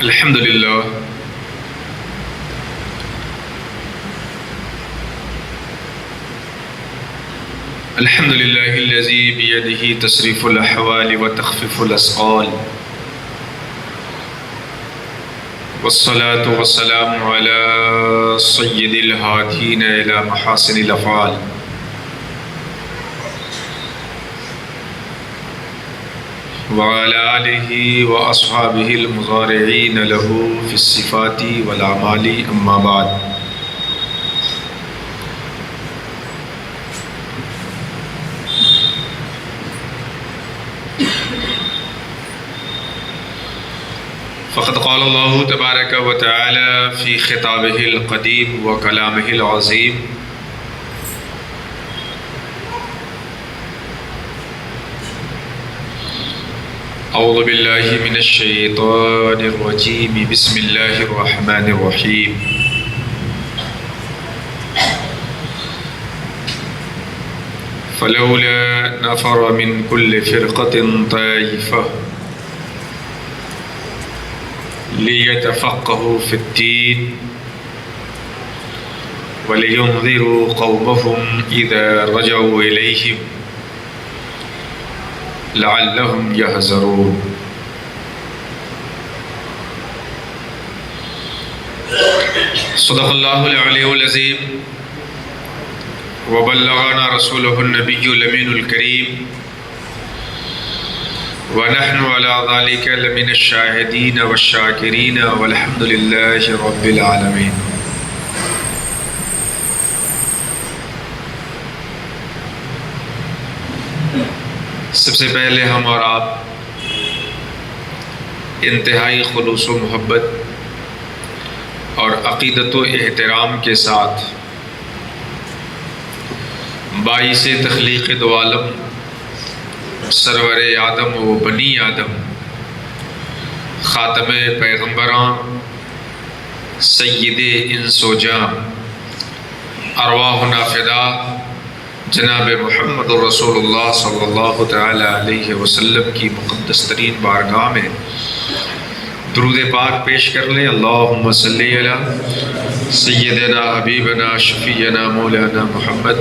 الحمد للہ الحمد للہ الذی بیدہ تصریف الاحوال وتخفیف الاسقال والصلاة والسلام علی سید الہادین الی محاسن الافعال وعلى آلہ واصحابہ المضارعین لہ فی الصفات والاعمال اما بعد۔ فقد قال اللہ تبارک و تعالی فی خطابہ القدیم و کلامہ العظیم اعوذ باللہ من الشیطان الرجیم بسم اللہ الرحمن الرحیم فلولا نفر من كل فرقة طائفة ليتفقهوا في الدين ولينذروا قومهم إذا رجعوا إليهم لعلهم يحذرون۔ صدق اللہ العلی العظیم وبلغنا رسولہ النبی الامین الکریم ونحن على ذلك لمن الشاہدین والشاکرین والحمد للہ رب العالمین۔ سب سے پہلے ہم اور آپ انتہائی خلوص و محبت اور عقیدت و احترام کے ساتھ باعث تخلیق دو عالم سرور آدم و بنی آدم خاتم پیغمبران سید انس و جان ارواحنا فدا جناب محمد رسول اللہ صلی اللہ تعالی علیہ وسلم کی مقدس ترین بارگاہ میں درود پاک پیش کر لیں۔ اللہم صلی علی سیدنا حبیبنا شفیعنا مولانا محمد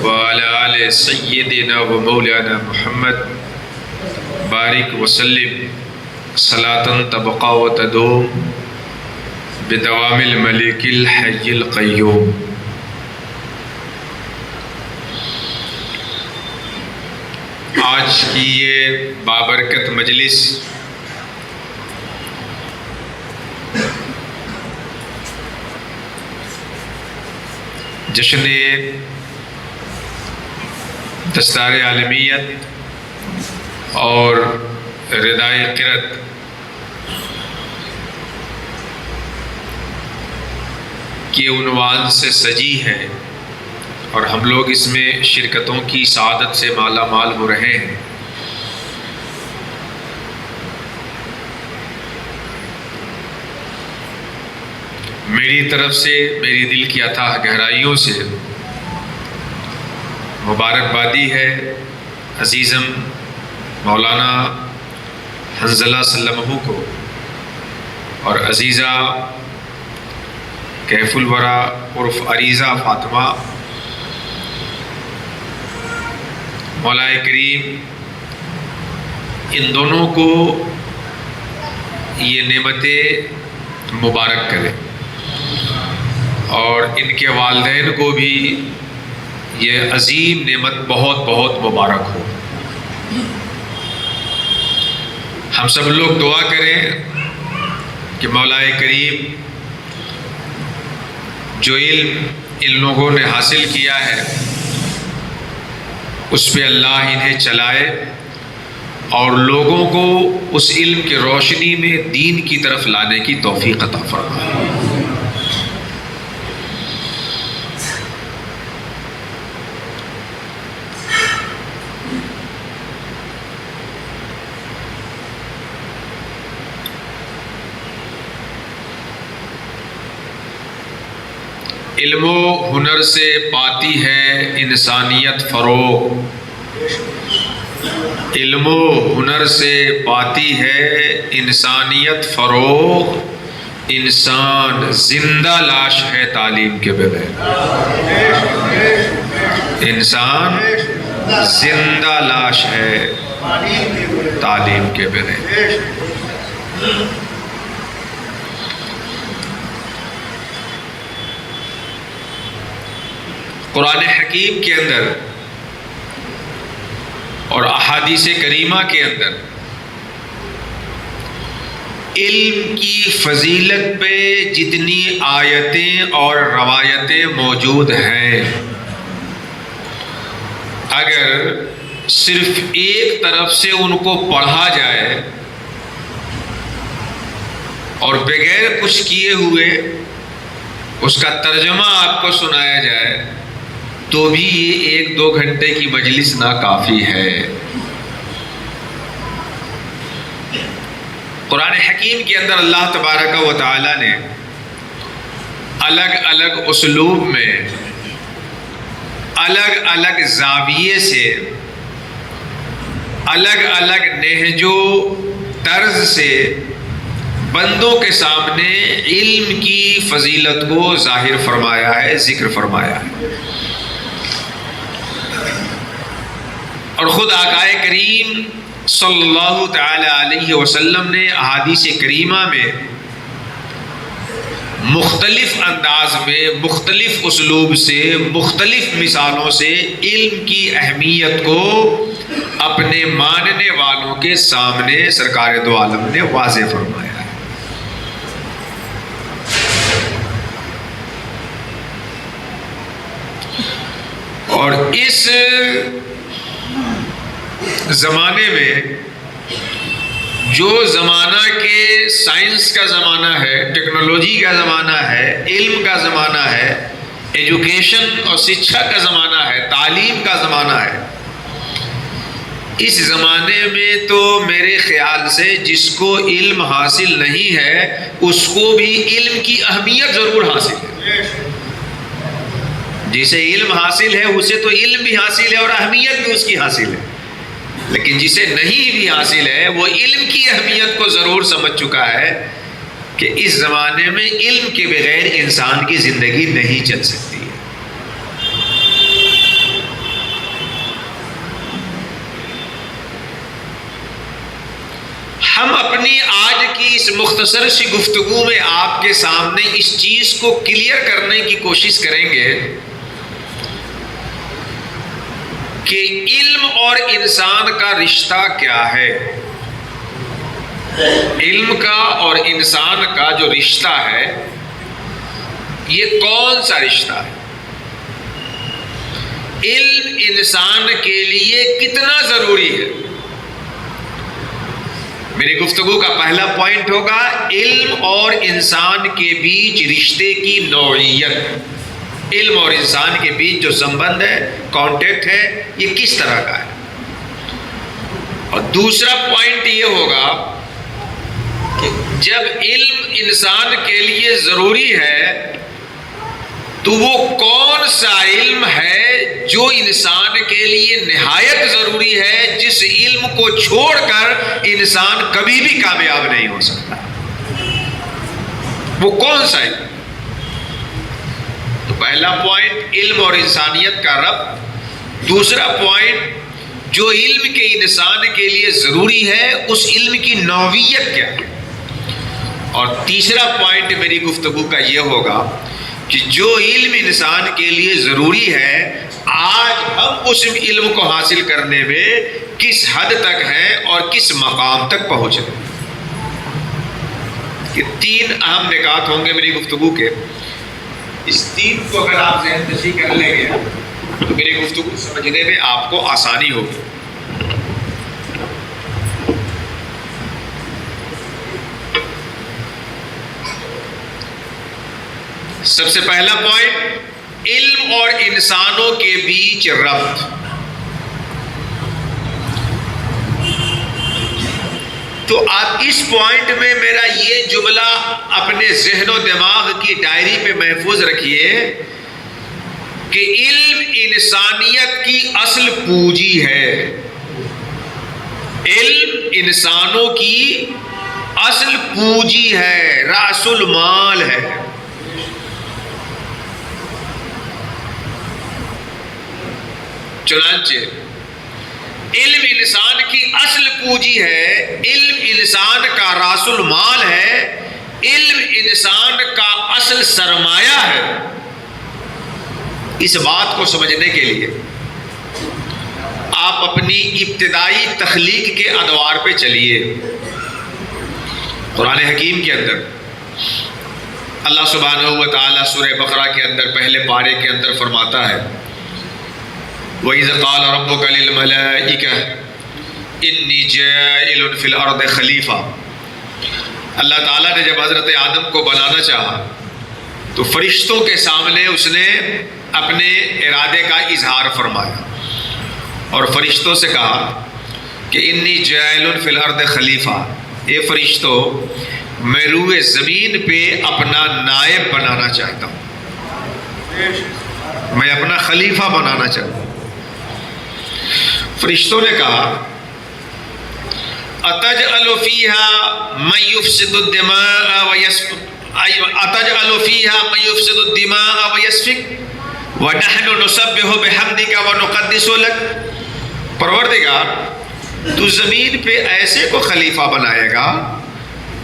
وعلی آل سیدنا و مولانا محمد بارک وسلم صلاۃ تبقى و تدوم بدوام الملک الحی القیوم۔ آج کی یہ بابرکت مجلس جشن دستار عالمیت اور ردائے قرت کے عنوان سے سجی ہے اور ہم لوگ اس میں شرکتوں کی سعادت سے مالا مال ہو رہے ہیں۔ میری طرف سے میری دل کی اتھاہ گہرائیوں سے مبارکبادی ہے عزیزم مولانا حنظلہ سلمہ کو اور عزیزہ کیف الورا عرف عریضہ فاطمہ۔ مولا کریم ان دونوں کو یہ نعمتیں مبارک کرے اور ان کے والدین کو بھی یہ عظیم نعمت بہت بہت مبارک ہو۔ ہم سب لوگ دعا کریں کہ مولا کریم جو علم ان لوگوں نے حاصل کیا ہے اس پہ اللہ انہیں چلائے اور لوگوں کو اس علم کی روشنی میں دین کی طرف لانے کی توفیق عطا فرمائے۔ علم و ہنر سے پاتی ہے انسانیت فروغ، علم و ہنر سے پاتی ہے انسانیت فروغ، انسان زندہ لاش ہے تعلیم کے بغیر، انسان زندہ لاش ہے تعلیم کے بغیر۔ قرآن حکیم کے اندر اور احادیث کریمہ کے اندر علم کی فضیلت پہ جتنی آیتیں اور روایتیں موجود ہیں، اگر صرف ایک طرف سے ان کو پڑھا جائے اور بغیر کچھ کیے ہوئے اس کا ترجمہ آپ کو سنایا جائے تو بھی یہ 1-2 گھنٹے کی مجلس ناکافی ہے۔ قرآن حکیم کے اندر اللہ تبارک و تعالی نے الگ الگ اسلوب میں، الگ الگ زاویے سے، الگ الگ نہج و طرز سے بندوں کے سامنے علم کی فضیلت کو ظاہر فرمایا ہے، ذکر فرمایا ہے۔ اور خود آقا کریم صلی اللہ تعالی علیہ وسلم نے احادیث کریمہ میں مختلف انداز میں، مختلف اسلوب سے، مختلف مثالوں سے علم کی اہمیت کو اپنے ماننے والوں کے سامنے سرکار دو عالم نے واضح فرمایا ہے۔ اور اس زمانے میں جو زمانہ کے سائنس کا زمانہ ہے، ٹیکنالوجی کا زمانہ ہے، علم کا زمانہ ہے، ایجوکیشن اور شکشا کا زمانہ ہے، تعلیم کا زمانہ ہے، اس زمانے میں تو میرے خیال سے جس کو علم حاصل نہیں ہے اس کو بھی علم کی اہمیت ضرور حاصل ہے۔ جسے علم حاصل ہے اسے تو علم بھی حاصل ہے اور اہمیت بھی اس کی حاصل ہے، لیکن جسے نہیں بھی حاصل ہے وہ علم کی اہمیت کو ضرور سمجھ چکا ہے کہ اس زمانے میں علم کے بغیر انسان کی زندگی نہیں چل سکتی ہے۔ ہم اپنی آج کی اس مختصر سی گفتگو میں آپ کے سامنے اس چیز کو کلیئر کرنے کی کوشش کریں گے کہ علم اور انسان کا رشتہ کیا ہے۔ علم کا اور انسان کا جو رشتہ ہے یہ کون سا رشتہ ہے؟ علم انسان کے لیے کتنا ضروری ہے؟ میری گفتگو کا پہلا پوائنٹ ہوگا علم اور انسان کے بیچ رشتے کی نوعیت۔ علم اور انسان کے بیچ جو سمبند ہے، کانٹیکٹ ہے، یہ کس طرح کا ہے؟ اور دوسرا پوائنٹ یہ ہوگا کہ جب علم انسان کے لیے ضروری ہے تو وہ کون سا علم ہے جو انسان کے لیے نہایت ضروری ہے، جس علم کو چھوڑ کر انسان کبھی بھی کامیاب نہیں ہو سکتا؟ وہ کون سا علم؟ تو پہلا پوائنٹ علم اور انسانیت کا ربط، دوسرا پوائنٹ جو علم کے انسان کے لیے ضروری ہے اس علم کی نوعیت کیا ہے، اور تیسرا پوائنٹ میری گفتگو کا یہ ہوگا کہ جو علم انسان کے لیے ضروری ہے آج ہم اس علم کو حاصل کرنے میں کس حد تک ہیں اور کس مقام تک پہنچے۔ یہ 3 اہم نکات ہوں گے میری گفتگو کے۔ اس 3 کو اگر آپ ذہن نشین کر لیں گے تو میری گفتگو سمجھنے میں آپ کو آسانی ہوگی۔ سب سے پہلا پوائنٹ علم اور انسانوں کے بیچ ربط۔ تو آپ اس پوائنٹ میں میرا یہ جملہ اپنے ذہن و دماغ کی ڈائری پہ محفوظ رکھیے کہ علم انسانیت کی اصل پونجی ہے۔ انسانوں کی اصل پونجی ہے، رأس المال ہے۔ چنانچہ علم انسان کی اصل پونجی ہے، علم انسان کا رأس المال ہے، علم انسان کا اصل سرمایہ ہے۔ اس بات کو سمجھنے کے لیے آپ اپنی ابتدائی تخلیق کے ادوار پہ چلیے۔ قرآن حکیم کے اندر اللہ سبحانہ و تعالیٰ سورہ بقرہ کے اندر پہلے پارے کے اندر فرماتا ہے وَإِذْ قَالَ رَبُّكَ لِلْمَلَائِكَةِ إِنِّي جَاعِلٌ فِي الْأَرْضِ خلیفہ۔ اللہ تعالیٰ نے جب حضرت آدم کو بنانا چاہا تو فرشتوں کے سامنے اس نے اپنے ارادے کا اظہار فرمایا اور فرشتوں سے کہا کہ انی جاعل فی الارض خلیفہ، اے فرشتوں میں روئے زمین پہ اپنا نائب بنانا چاہتا ہوں، میں اپنا خلیفہ بنانا چاہتا ہوں۔ فرشتوں نے کہا اتجعل فیہا من یفسد الدماء ویسفک وَنَحْنُ نُسَبِّحُ بِحَمْدِكَ وَنُقَدِّسُ لَكَ۔ پروردگار تو زمین پہ ایسے کو خلیفہ بنائے گا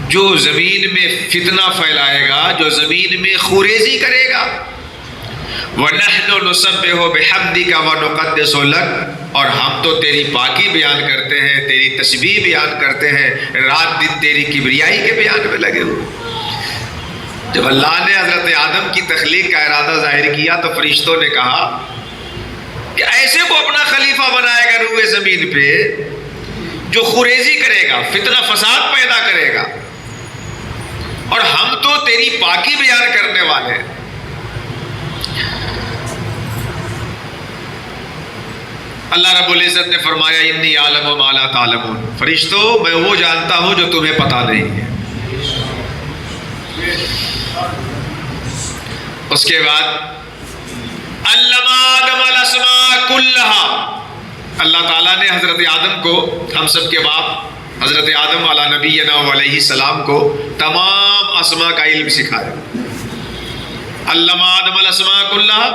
جو زمین میں فتنہ پھیلائے گا، جو زمین میں خوریزی کرے گا۔ وَنَحْنُ نُسَبِّحُ بِحَمْدِكَ وَنُقَدِّسُ لَكَ، اور ہم تو تیری پاکی بیان کرتے ہیں، تیری تسبیح بیان کرتے ہیں، رات دن تیری کبریائی کے بیان میں لگے ہوئے۔ جب اللہ نے حضرت آدم کی تخلیق کا ارادہ ظاہر کیا تو فرشتوں نے کہا کہ ایسے کو اپنا خلیفہ بنائے گا روئے زمین پہ جو خوریزی کرے گا، فتنہ فساد پیدا کرے گا، اور ہم تو تیری پاکی بیان کرنے والے ہیں۔ اللہ رب العزت نے فرمایا انی اعلم ما لا تعلمون، فرشتوں میں وہ جانتا ہوں جو تمہیں پتہ نہیں ہے۔ اس کے بعد علم آدم الاسماء کلہا، اللہ تعالیٰ نے حضرت آدم کو، ہم سب کے باپ حضرت آدم علی نبینا علیہ السلام کو تمام اسماء کا علم سکھایا۔ علم آدم الاسماء کلہا،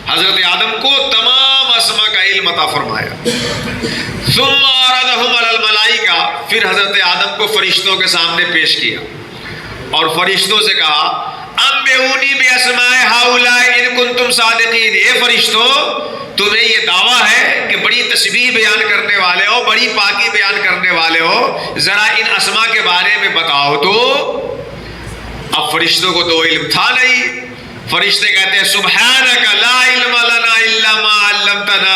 حضرت آدم کو تمام اسماء کا علم عطا فرمایا۔ ثم عرضهم علی الملائکہ، پھر حضرت آدم کو فرشتوں کے سامنے پیش کیا اور فرشتوں سے کہا انبئونی باسماء ہؤلاء ان کنتم صادقین، اے فرشتوں تمہیں یہ دعویٰ ہے کہ بڑی تسبیح بیان کرنے والے ہو، بڑی پاکی بیان کرنے والے ہو، ذرا ان اسماء کے بارے میں بتاؤ تو۔ اب فرشتوں کو تو علم تھا نہیں، فرشتے کہتے ہیں سبحانک لا علم لنا الا ما علمتنا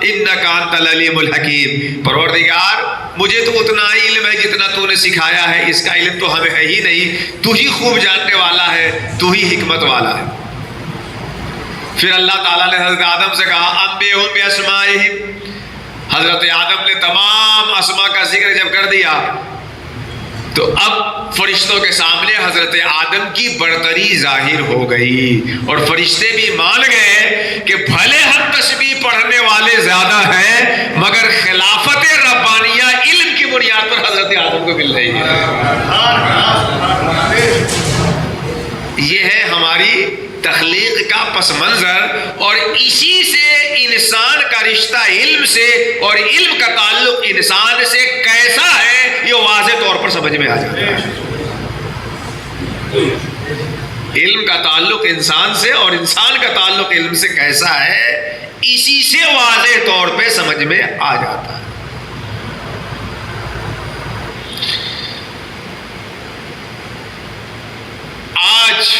انک انت العلیم الحکیم، پروردگار مجھے تو اتنا ہی علم ہے جتنا تو نے سکھایا ہے، اس کا علم تو ہمیں ہے ہی نہیں، تو ہی خوب جاننے والا ہے، تو ہی حکمت والا ہے۔ پھر اللہ تعالیٰ نے حضرت آدم سے کہا انبئہم باسمائہم، حضرت آدم نے تمام اسماء کا ذکر جب کر دیا تو اب فرشتوں کے سامنے حضرت آدم کی برتری ظاہر ہو گئی اور فرشتے بھی مان گئے کہ بھلے ہم تسبیح پڑھنے والے زیادہ ہیں مگر خلافت ربانیہ علم کی بنیاد پر حضرت آدم کو مل رہی ہے۔ یہ ہے ہماری تخلیق کا پس منظر، اور اسی سے انسان کا رشتہ علم سے اور علم کا تعلق انسان سے کیسا ہے یہ واضح طور پر سمجھ میں آ جاتا ہے۔ علم کا تعلق انسان سے اور انسان کا تعلق علم سے کیسا ہے اسی سے واضح طور پہ سمجھ میں آ جاتا ہے۔ آج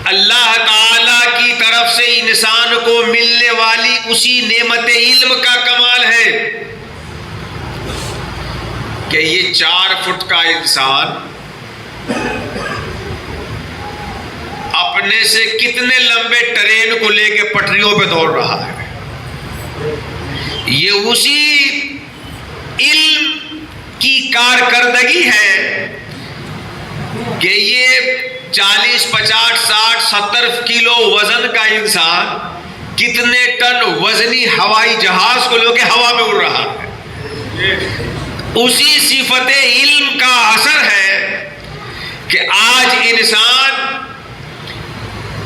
اللہ تعالی کی طرف سے انسان کو ملنے والی اسی نعمت علم کا کمال ہے کہ یہ 4 فٹ کا انسان اپنے سے کتنے لمبے ٹرین کو لے کے پٹریوں پہ دوڑ رہا ہے۔ یہ اسی علم کی کارکردگی ہے کہ یہ 40 50 60 70 کلو وزن کا انسان کتنے ٹن وزنی ہوائی جہاز کو لے کے ہوا میں اڑ رہا ہے۔ اسی صفت علم کا اثر ہے کہ آج انسان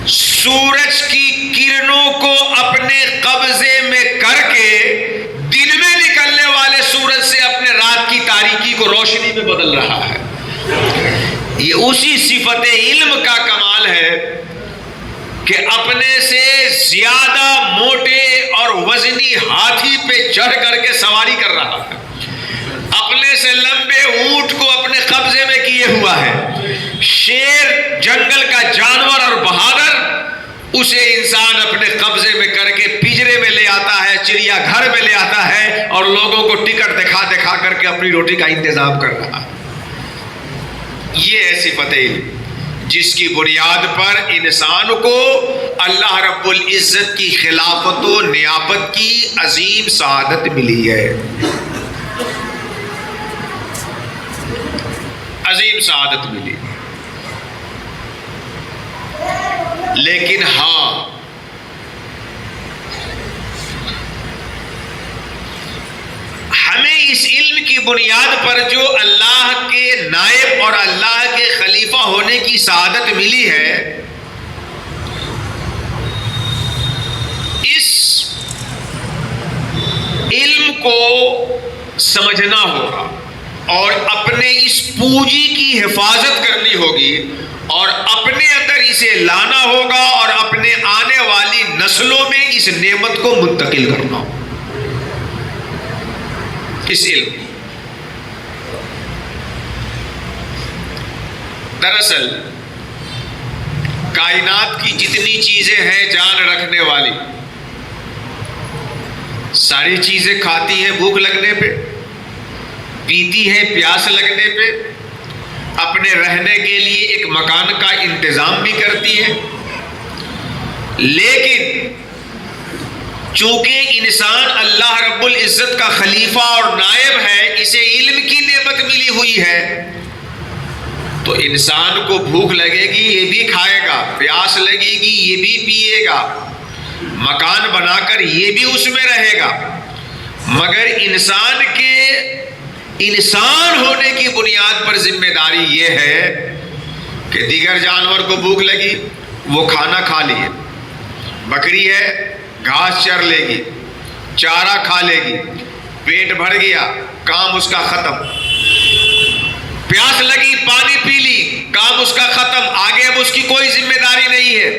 سورج کی کرنوں کو اپنے قبضے میں کر کے دن میں نکلنے والے سورج سے اپنے رات کی تاریکی کو روشنی میں بدل رہا ہے. یہ اسی صفت علم کا کمال ہے کہ اپنے سے زیادہ موٹے اور وزنی ہاتھی پہ چڑھ کر کے سواری کر رہا ہے, اپنے سے لمبے اونٹ کو اپنے قبضے میں کیے ہوا ہے. شیر جنگل کا جانور اور بہادر, اسے انسان اپنے قبضے میں کر کے پنجرے میں لے آتا ہے, چڑیا گھر میں لے آتا ہے اور لوگوں کو ٹکٹ دکھا دکھا کر کے اپنی روٹی کا انتظام کر رہا ہے. یہ ہے صفت علم جس کی بنیاد پر انسان کو اللہ رب العزت کی خلافت و نیابت کی عظیم سعادت ملی ہے, عظیم سعادت ملی. لیکن ہاں, ہمیں اس علم کی بنیاد پر جو اللہ کے نائب اور اللہ کے خلیفہ ہونے کی سعادت ملی ہے, اس علم کو سمجھنا ہوگا اور اپنے اس پونجی کی حفاظت کرنی ہوگی اور اپنے اندر اسے لانا ہوگا اور اپنے آنے والی نسلوں میں اس نعمت کو منتقل کرنا ہوگا. اس علم دراصل کائنات کی جتنی چیزیں ہیں جان رکھنے والی, ساری چیزیں کھاتی ہیں بھوک لگنے پہ, پیتی ہے پیاس لگنے پہ, اپنے رہنے کے لیے ایک مکان کا انتظام بھی کرتی ہے. لیکن چونکہ انسان اللہ رب العزت کا خلیفہ اور نائب ہے, اسے علم کی نعمت ملی ہوئی ہے, تو انسان کو بھوک لگے گی یہ بھی کھائے گا, پیاس لگے گی یہ بھی پیے گا, مکان بنا کر یہ بھی اس میں رہے گا. مگر انسان کے انسان ہونے کی بنیاد پر ذمہ داری یہ ہے کہ دیگر جانور کو بھوک لگی وہ کھانا کھا لیے, بکری ہے گھاس چر لے گی, چارہ کھا لے گی, پیٹ بھر گیا کام اس کا ختم, پیاس لگی پانی پی لی کام اس کا ختم, آگے اب اس کی کوئی ذمہ داری نہیں ہے.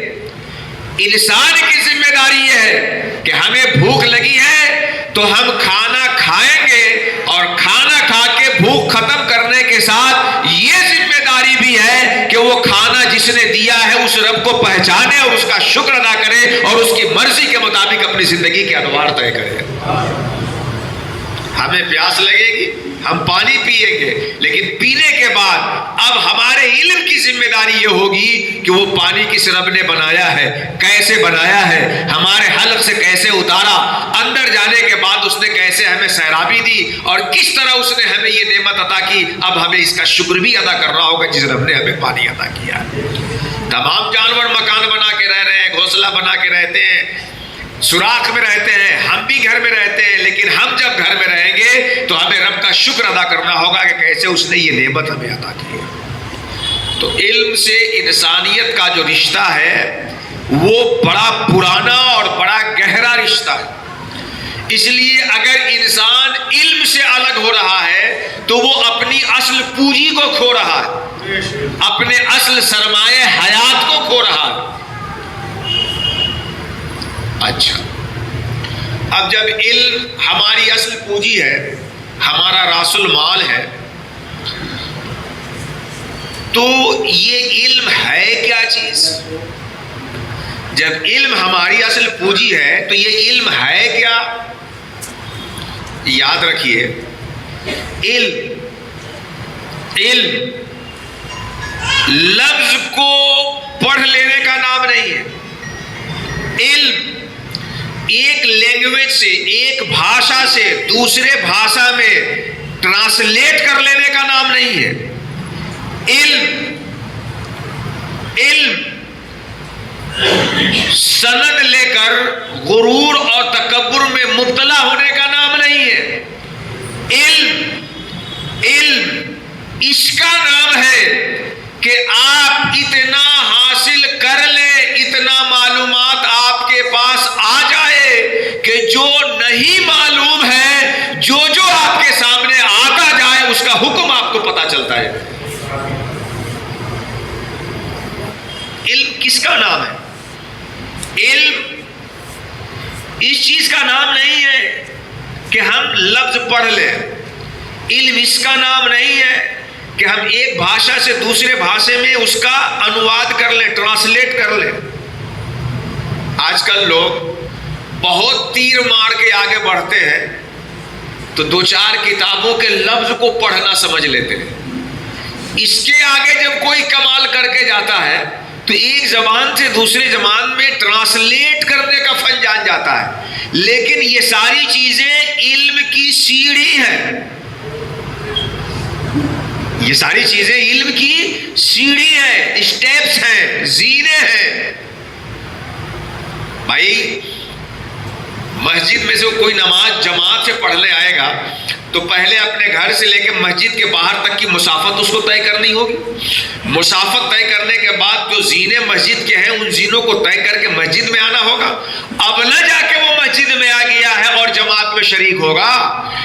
انسان کی ذمہ داری یہ ہے کہ ہمیں بھوک لگی ہے تو ہم کھانا کھائیں گے اور کھانا کھا کے بھوک ختم کرنے کے ساتھ یہ ذمہ داری بھی ہے کہ وہ کھانا جس نے دیا ہے اس رب کو پہچانے اور اس کا شکر ادا کرے اور اس کی مرضی کے مطابق اپنی زندگی کے ادوار طے کرے. ہمیں پیاس لگے گی ہم پانی پیئیں گے, لیکن پینے کے بعد اب ہمارے علم کی ذمہ داری یہ ہوگی کہ وہ پانی کس رب نے بنایا ہے, کیسے بنایا ہے, ہمارے حلق سے کیسے اتارا, اندر جانے کے بعد اس نے کیسے ہمیں سیرابی دی اور کس طرح اس نے ہمیں یہ نعمت عطا کی. اب ہمیں اس کا شکر بھی ادا کرنا ہوگا جس رب نے ہمیں پانی عطا کیا. تمام جانور مکان بنا کے رہ رہے ہیں, گھونسلہ بنا کے رہتے ہیں, سوراخ میں رہتے ہیں, ہم بھی گھر میں رہتے ہیں, لیکن ہم جب گھر میں رہیں گے تو ہمیں رب کا شکر ادا کرنا ہوگا کہ کیسے اس نے یہ نعمت ہمیں عطا کی. تو علم سے انسانیت کا جو رشتہ ہے وہ بڑا پرانا اور بڑا گہرا رشتہ ہے. اس لیے اگر انسان علم سے الگ ہو رہا ہے تو وہ اپنی اصل پونجی کو کھو رہا ہے, اپنے اصل سرمایہ حیات کو کھو رہا ہے. اچھا, اب جب علم ہماری اصل پونجی ہے, ہمارا راس المال ہے, تو یہ علم ہے کیا چیز؟ جب علم ہماری اصل پونجی ہے تو یہ علم ہے کیا؟ یاد رکھیے, علم لفظ کو پڑھ لینے کا نام نہیں ہے. علم ایک لینگویج سے, ایک بھاشا سے دوسرے بھاشا میں ٹرانسلیٹ کر لینے کا نام نہیں ہے. علم سند لے کر غرور اور تکبر میں مبتلا ہونے کا نام نہیں ہے. علم کہ آپ اتنا حاصل کر لیں، اتنا معلومات آپ کے پاس آ جائے کہ جو نہیں معلوم ہے، جو آپ کے سامنے آتا جائے اس کا حکم آپ کو پتا چلتا ہے۔ علم کس کا نام ہے؟ علم اس چیز کا نام نہیں ہے کہ ہم لفظ پڑھ لیں، علم اس کا نام نہیں ہے کہ ہم ایک بھاشا سے دوسرے بھاشے میں اس کا انواد کر لیں، ٹرانسلیٹ کر لیں۔ آج کل لوگ بہت تیر مار کے آگے بڑھتے ہیں تو دو چار کتابوں کے لفظ کو پڑھنا سمجھ لیتے ہیں، اس کے آگے جب کوئی کمال کر کے جاتا ہے تو ایک زبان سے دوسرے زبان میں ٹرانسلیٹ کرنے کا فن جان جاتا ہے۔ لیکن یہ ساری چیزیں علم کی سیڑھی ہیں، یہ ساری چیزیں علم کی سیڑھی ہیں، اسٹیپس ہیں، زینے ہیں۔ بھائی مسجد میں سے کوئی نماز جماعت سے پڑھنے آئے گا تو پہلے اپنے گھر سے لے کے مسجد کے باہر تک کی مسافت اس کو طے کرنی ہوگی۔ مسافت طے کرنے کے بعد جو زینے مسجد کے ہیں ان زینوں کو طے کر کے مسجد میں آنا ہوگا۔ اب نہ جا کے وہ مسجد میں آ گیا ہے اور جماعت میں شریک ہوگا۔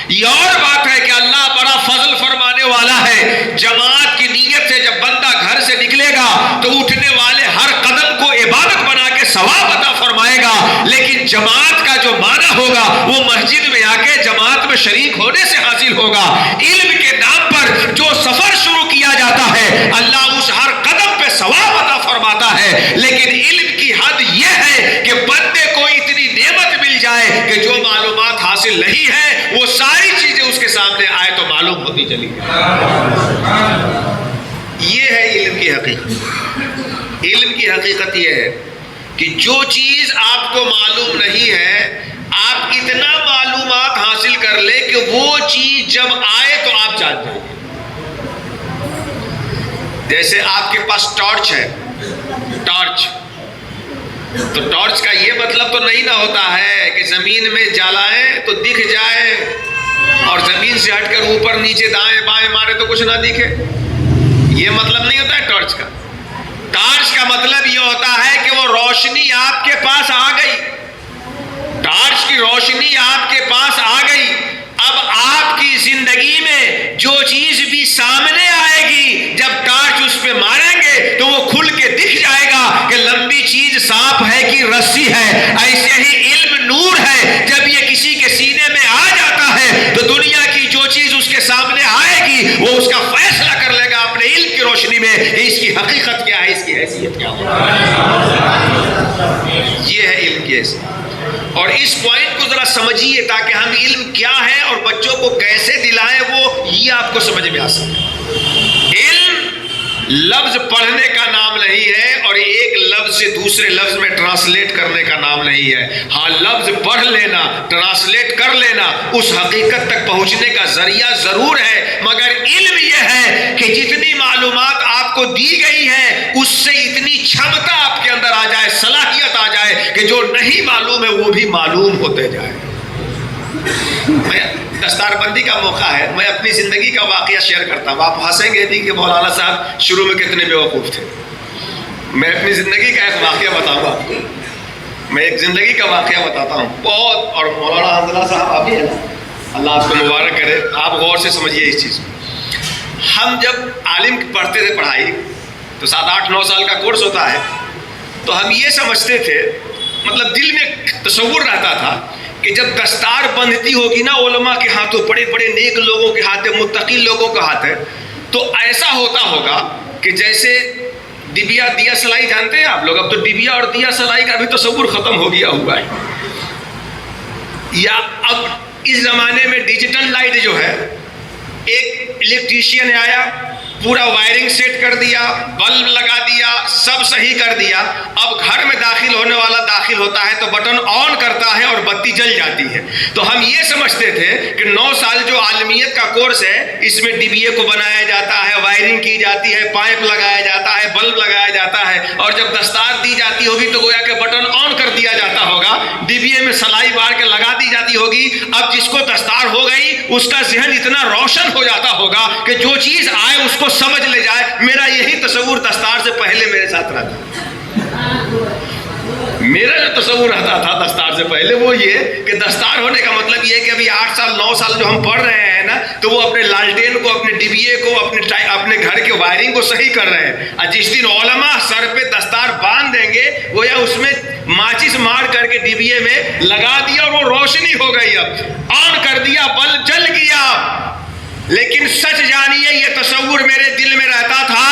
یہ اور بات ہے کہ اللہ بڑا فضل فرمانے والا ہے، جماعت کی نیت سے جب بندہ گھر سے نکلے گا تو اٹھنے والے ہر قدم کو عبادت بنا کے ثواب عطا فرمائے گا، لیکن جماعت کا جو معنی ہوگا وہ مسجد میں آ کے جماعت میں شریک ہونے سے حاصل ہوگا۔ علم کے نام پر جو سفر شروع کیا جاتا ہے اللہ اس ہر قدم پہ ثواب عطا فرماتا ہے، لیکن علم کی حد یہ ہے کہ بندے کو اتنی نعمت مل جائے کہ جو معلومات حاصل نہیں ہے وہ ساری چیزیں اس کے سامنے آئے تو معلوم ہوتی چلی جائے۔ یہ ہے علم کی حقیقت۔ علم کی حقیقت یہ ہے کہ جو چیز آپ کو معلوم نہیں ہے آپ اتنا معلومات حاصل کر لیں کہ وہ چیز جب آئے تو آپ جان جائیں گے۔ جیسے آپ کے پاس ٹارچ ہے، ٹارچ، تو ٹارچ کا یہ مطلب تو نہیں نہ ہوتا ہے کہ زمین میں جلائیں تو دکھ جائے اور زمین سے ہٹ کر اوپر نیچے دائیں بائیں مارے تو کچھ نہ دکھے، یہ مطلب نہیں ہوتا ہے ٹارچ کا۔ ٹارچ کا مطلب یہ ہوتا ہے کہ وہ روشنی آپ کے پاس آ گئی، ٹارچ کی روشنی آپ کے پاس آ گئی۔ اب آپ کی زندگی میں جو چیز بھی سامنے آئے گی جب ٹارچ اس پہ ماریں گے تو وہ کھل کے دکھ جائے گا کہ لمبی چیز سانپ ہے کہ رسی ہے۔ ایسے ہی علم نور ہے، جب یہ کسی کے سینے میں آ جاتا ہے تو دنیا کی جو چیز اس کے سامنے آئے گی وہ اس کا فیصلہ کر لے گا اپنے علم کی روشنی میں کہ اس کی حقیقت کیا ہے، اس کی حیثیت کیا ہے۔ یہ ہے علم کی حیثیت۔ اور اس پوائنٹ کو ذرا سمجھیے تاکہ ہم علم کیا ہے اور بچوں کو کیسے دلائیں وہ یہ آپ کو سمجھ میں آ سکے۔ علم لفظ پڑھنے کا نام نہیں ہے اور ایک لفظ سے دوسرے لفظ میں ٹرانسلیٹ کرنے کا نام نہیں ہے۔ ہاں لفظ پڑھ لینا، ٹرانسلیٹ کر لینا اس حقیقت تک پہنچنے کا ذریعہ ضرور ہے، مگر علم یہ ہے کہ جتنی معلومات آپ کو دی گئی ہے اس سے اتنی چھمتا آپ کے اندر آ جائے، صلاحیت آ جائے کہ جو نہیں معلوم ہے وہ بھی معلوم ہوتے جائے۔ میں دستار بندی کا موقع ہے، میں اپنی زندگی کا واقعہ شیئر کرتا ہوں۔ آپ ہنسیں گے بھی کہ مولانا صاحب شروع میں کتنے بیوقوف تھے۔ میں اپنی زندگی کا ایک واقعہ بتاؤں گا آپ کو، میں ایک زندگی کا واقعہ بتاتا ہوں بہت، اور مولانا حنظلہ صاحب آپ ہی ہیں، اللہ آپ کو مبارک کرے، آپ غور سے سمجھیے اس چیز کو۔ ہم جب عالم پڑھتے تھے پڑھائی تو 7-8-9 سال کا کورس ہوتا ہے، تو ہم یہ سمجھتے تھے، مطلب دل میں تصور رہتا تھا کہ جب دستار بندھتی ہوگی نا علماء کے ہاتھوں، بڑے بڑے نیک لوگوں کے ہاتھ، متقی لوگوں کے ہاتھ ہے، تو ایسا ہوتا ہوگا کہ جیسے ڈبیا دیا سلائی جانتے ہیں آپ لوگ، اب تو ڈبیا اور دیا سلائی کا بھی تصور ختم ہو گیا ہوا ہے، یا اب اس زمانے میں ڈیجیٹل لائٹ جو ہے، ایک الیکٹریشین آیا، پورا وائرنگ سیٹ کر دیا، بلب لگا دیا، سب صحیح کر دیا، اب گھر میں داخل ہونے والا داخل ہوتا ہے تو بٹن آن کرتا ہے اور بتی بتی جل جاتی ہے. تو ہم یہ سمجھتے تھے کہ 9 سال جو عالمیت کا کورس ہے اس میں ڈبیے کو بنایا جاتا ہے, وائرنگ کی جاتی ہے, پائپ لگایا جاتا ہے, بلب لگایا جاتا ہے, اور جب دستار دی جاتی ہوگی تو گویا کہ بٹن آن کر دیا جاتا ہوگا, ڈبیے میں سلائی بار کے لگا دی جاتی ہوگی. اب جس کو دستار ہو گئی اس کا ذہن اتنا روشن ہو جاتا ہوگا کہ جو چیز آئے اس کو سمجھ لے جائے. میرا یہی تصور دستار سے پہلے میرے ساتھ رہتا. میرا جو تصور رہتا تھا دستار سے پہلے وہ یہ کہ دستار ہونے کا مطلب یہ کہ ابھی 8 سال 9 سال جو ہم پڑھ رہے ہیں نا, تو وہ اپنے لالٹین کو, اپنے ڈبیے کو, اپنے گھر کے وائرنگ کو صحیح کر رہے ہیں. اور جس دن علماء سر پہ دستار باندھ دیں گے وہ یا اس میں ماچس مار کر کے ڈبیے میں لگا دیا اور وہ روشنی ہو گئی, اب آن کر دیا, بلب جل گیا. لیکن سچ جانیے یہ تصور میرے دل میں رہتا تھا,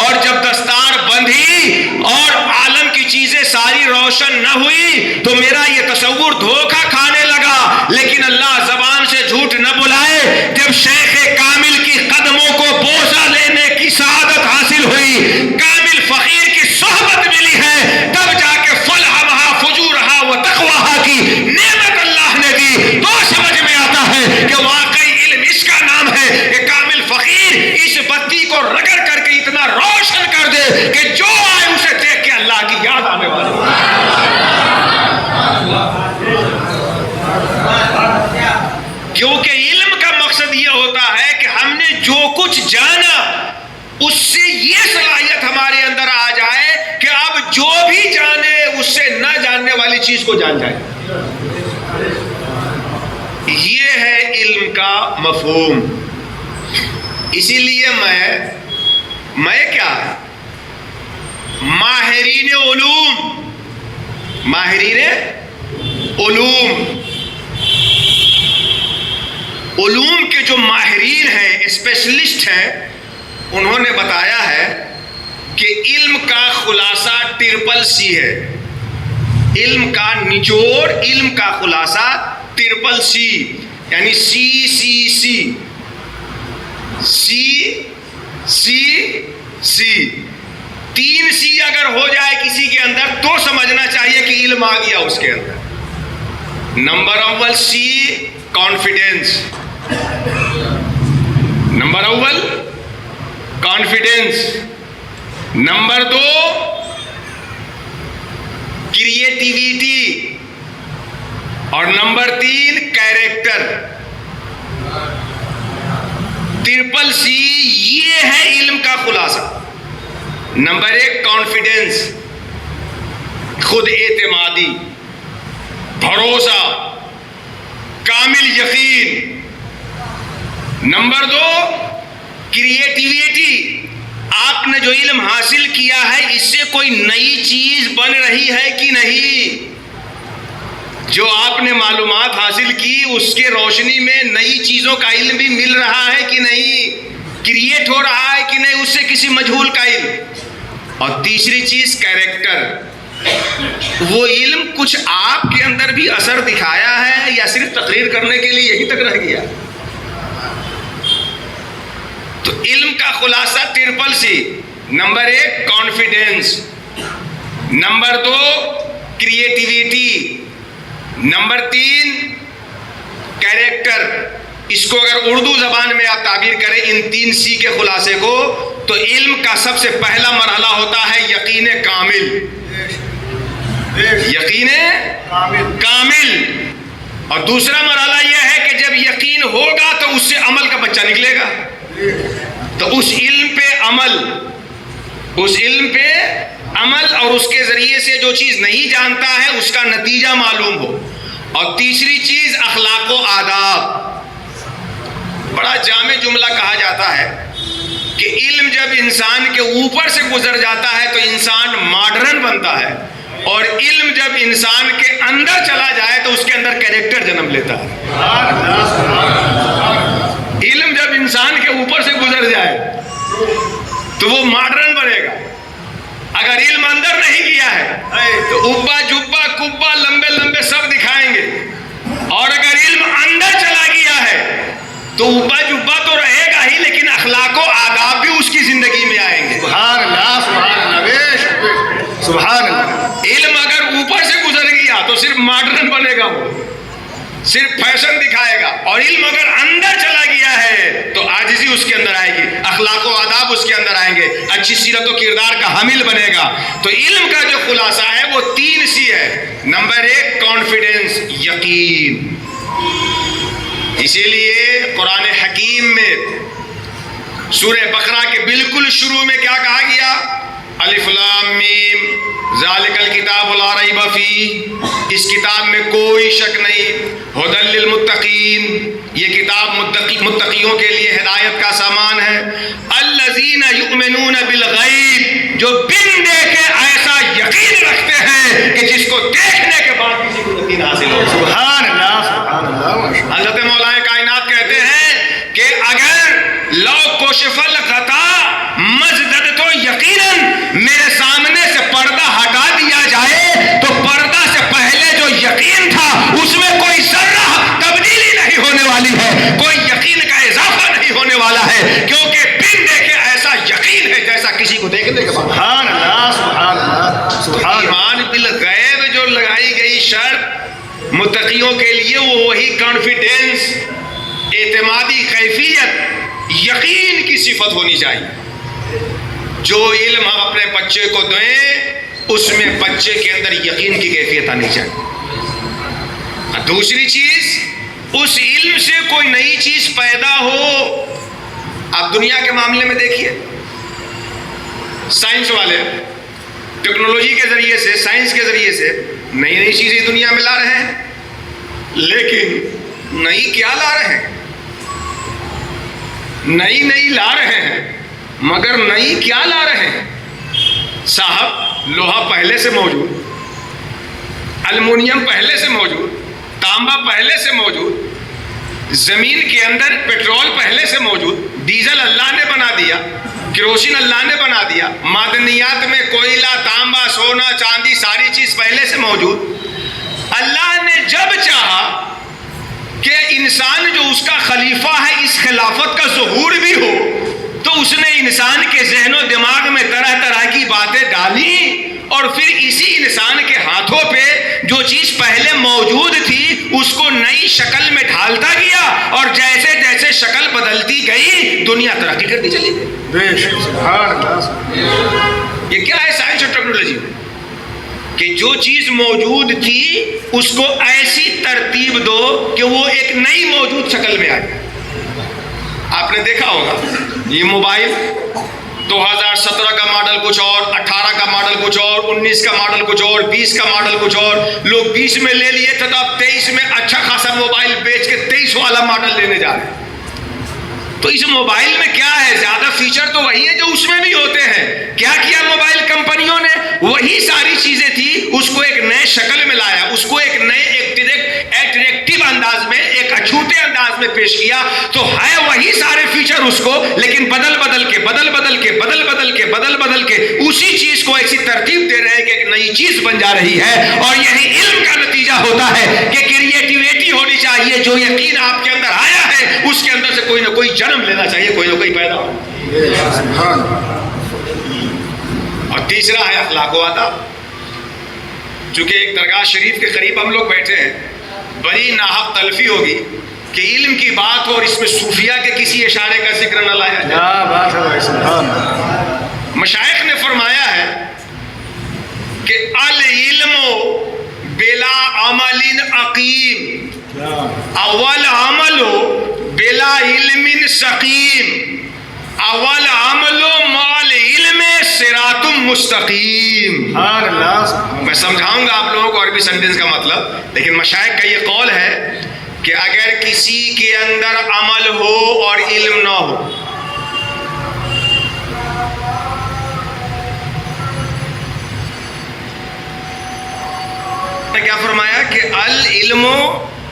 اور جب دستار بندھی اور عالم کی چیزیں ساری روشن نہ ہوئی تو میرا یہ تصور دھوکہ کھانے لگا. لیکن اللہ زبان سے جھوٹ نہ بلائے, جب شیخ کامل کی قدموں کو بوسہ لینے کی سعادت حاصل ہوئی, کامل فقیر کی صحبت ملی ہے, تب جا کے فلہمہا فجورہا و تقواہا کی نعمت اللہ نے دی. تو سمجھ میں آتا ہے کہ واقعی علم اس کا نام ہے کہ کامل فقیر اس بتی کو رگڑ کر کے اتنا روشن کر دے کہ جو آئے اسے دیکھ کے اللہ کی یاد آنے والی. کیونکہ علم کا مقصد یہ ہوتا ہے کہ ہم نے جو کچھ جانا اس سے یہ صلاحیت ہمارے اندر آ جائے کہ اب جو بھی جانے اس سے نہ جاننے والی چیز کو جان جائے. یہ ہے علم کا مفہوم. اسی لیے میں کیا ماہرین علوم کے جو ماہرین ہیں, اسپیشلسٹ ہیں, انہوں نے بتایا ہے کہ علم کا خلاصہ CCC ہے. علم کا نچوڑ, علم کا خلاصہ CCC یعنی CCC. تین سی اگر ہو جائے کسی کے اندر تو سمجھنا چاہیے کہ علم آ گیا اس کے اندر. نمبر اول سی کانفیڈنس, نمبر اول کانفیڈنس, نمبر 2 کریٹیویٹی, اور نمبر 3 کیریکٹر. CCC یہ ہے علم کا خلاصہ. نمبر 1 کانفیڈنس, خود اعتمادی, بھروسہ, کامل یقین. نمبر 2 کریٹیویٹی, آپ نے جو علم حاصل کیا ہے اس سے کوئی نئی چیز بن رہی ہے کہ نہیں. جو آپ نے معلومات حاصل کی اس کے روشنی میں نئی چیزوں کا علم بھی مل رہا ہے کہ نہیں, کریٹ ہو رہا ہے کہ نہیں, اس سے کسی مجہول کا علم. اور تیسری چیز کیریکٹر, وہ علم کچھ آپ کے اندر بھی اثر دکھایا ہے یا صرف تقریر کرنے کے لیے یہی تک رہ گیا. تو علم کا خلاصہ CCC. Number 1 confidence, number 2 creativity, number 3 character. اس کو اگر اردو زبان میں آپ تعبیر کریں ان 3 سی کے خلاصے کو, تو علم کا سب سے پہلا مرحلہ ہوتا ہے یقین کامل. یقین کامل. اور دوسرا مرحلہ یہ ہے کہ جب یقین ہوگا تو اس سے عمل کا بچہ نکلے گا. تو اس علم پہ عمل اور اس کے ذریعے سے جو چیز نہیں جانتا ہے اس کا نتیجہ معلوم ہو. اور تیسری چیز اخلاق و آداب. بڑا جامع جملہ کہا جاتا ہے کہ علم جب انسان کے اوپر سے گزر جاتا ہے تو انسان ماڈرن بنتا ہے, اور علم جب انسان کے اندر چلا جائے تو اس کے اندر کیریکٹر جنم لیتا ہے. علم جب انسان کے اوپر سے گزر جائے تو وہ ماڈرن بنے گا. اگر علم اندر نہیں گیا ہے تو ابا جبا کبا لمبے لمبے سب دکھائیں گے, اور اگر علم اندر چلا گیا ہے تو ابا جبا تو رہے گا ہی لیکن اخلاق و آداب بھی اس کی زندگی میں آئیں گے. سبحان اللہ, سبحان اللہ, سبحان اللہ. علم اگر اوپر سے گزر گیا تو صرف ماڈرن بنے گا وہ, صرف فیشن دکھائے گا. اور علم اگر اندر چلا گیا ہے تو عاجزی اس کے اندر آئے گی, اخلاق و آداب اس کے اندر آئیں گے, اچھی سیرت و کردار کا حامل بنے گا. تو علم کا جو خلاصہ ہے وہ 3 سی ہے. نمبر 1 کانفیڈنس, یقین. اسی لیے قرآن حکیم میں سورہ بقرہ کے بالکل شروع میں کیا کہا گیا؟ الف لام میم ذالک الکتاب لا ریب فیہ, اس کتاب میں کوئی شک نہیں, ھدی للمتقین, یہ کتاب متقیوں کے لیے ہدایت کا سامان ہے. الذین یؤمنون بالغیب, جو بن دیکھے ایسا یقین رکھتے ہیں کہ جس کو دیکھنے کے بعد کسی کو یقین حاصل ہو. سبحان اللہ, سبحان اللہ. حضرت مولا کائنات کہتے ہیں کہ اگر لو کشف الغطا مزدد تو یقیناً میرے سامنے سے پردہ ہٹا دیا جائے تو پردہ سے پہلے جو یقین تھا اس میں کوئی ذرہ تبدیلی نہیں ہونے والی ہے, کوئی یقین کا اضافہ نہیں ہونے والا ہے, کیونکہ بن دیکھے ایسا یقین ہے جیسا کسی کو دیکھنے کے بعد. سبحان اللہ, سبحان اللہ, سبحان. ایمان بالغیب جو لگائی گئی شرط متقیوں کے لیے وہ وہی کانفیڈنس, اعتمادی کیفیت, یقین کی صفت ہونی چاہیے. جو علم ہم اپنے بچے کو دیں اس میں بچے کے اندر یقین کی کیفیت آنی چاہیے. دوسری چیز, اس علم سے کوئی نئی چیز پیدا ہو. آپ دنیا کے معاملے میں دیکھیے, سائنس والے ٹیکنالوجی کے ذریعے سے, سائنس کے ذریعے سے نئی نئی چیزیں دنیا میں لا رہے ہیں, لیکن نئی کیا لا رہے ہیں؟ نئی لا رہے ہیں, مگر نئی کیا لا رہے ہیں صاحب؟ لوہا پہلے سے موجود, المونیم پہلے سے موجود, تانبا پہلے سے موجود, زمین کے اندر پیٹرول پہلے سے موجود, ڈیزل اللہ نے بنا دیا, کیروسین اللہ نے بنا دیا, معدنیات میں کوئلہ, تانبا, سونا, چاندی, ساری چیز پہلے سے موجود. اللہ نے جب چاہا کہ انسان جو اس کا خلیفہ ہے اس خلافت کا ظہور بھی ہو تو اس نے انسان کے ذہن و دماغ میں طرح طرح کی باتیں ڈالی, اور پھر اسی انسان کے ہاتھوں پہ جو چیز پہلے موجود تھی اس کو نئی شکل میں ڈھالتا گیا, اور جیسے جیسے شکل بدلتی گئی دنیا ترقی کرتی چلی گئی. یہ کیا ہے سائنس اور ٹیکنالوجی میں کہ جو چیز موجود تھی اس کو ایسی ترتیب دو کہ وہ ایک نئی موجود شکل میں آئے. آپ نے دیکھا ہوگا یہ موبائل 2017 کا ماڈل کچھ اور, 18 کا ماڈل کچھ اور, 19 کا ماڈل کچھ اور, 20 کا ماڈل کچھ اور, لوگ 20 میں لے لیے تھے تو اب 23 میں اچھا خاصا موبائل بیچ کے 23 والا ماڈل لینے جا رہے ہیں. تو اس موبائل میں کیا ہے؟ زیادہ فیچر تو وہی ہے جو اس میں بھی ہوتے ہیں. کیا کیا موبائل کمپنیوں نے؟ وہی ساری چیزیں تھی, اس کو ایک نئے شکل میں لایا, اس کو ایک نئے ایٹریکٹیو انداز میں, ایک اچھوتے انداز میں پیش کیا. تو ہے وہی سارے فیچر اس کو, لیکن بدل بدل کے اسی چیز کو ایسی ترتیب دے رہے ہیں کہ ایک نئی چیز بن جا رہی ہے. اور یہی علم کا نتیجہ ہوتا ہے کہ کریٹیویٹی ہونی چاہیے. جو یقین آپ کے اندر آیا ہے اس کے اندر سے کوئی نہ کوئی جنم لینا چاہیے, کوئی نہ کوئی پیدا ہو. اور تیسرا ہے اخلاق و آداب. چونکہ ایک درگاہ شریف کے قریب ہم لوگ بیٹھے ہیں, بڑی ناحق تلفی ہوگی کہ علم کی بات ہو اور اس میں صوفیہ کے کسی اشارے کا ذکر نہ لایا جائے. مشائخ نے فرمایا ہے کہ العلم بلا عمل عقیم, اول عمل بلا علم سقیم, اول عمل مال علم صراط مستقیم. میں سمجھاؤں گا آپ لوگوں کو عربی سینٹنس کا مطلب, لیکن مشائخ کا یہ قول ہے کہ اگر کسی کے اندر عمل ہو اور علم نہ ہو, کیا فرمایا کہ العلم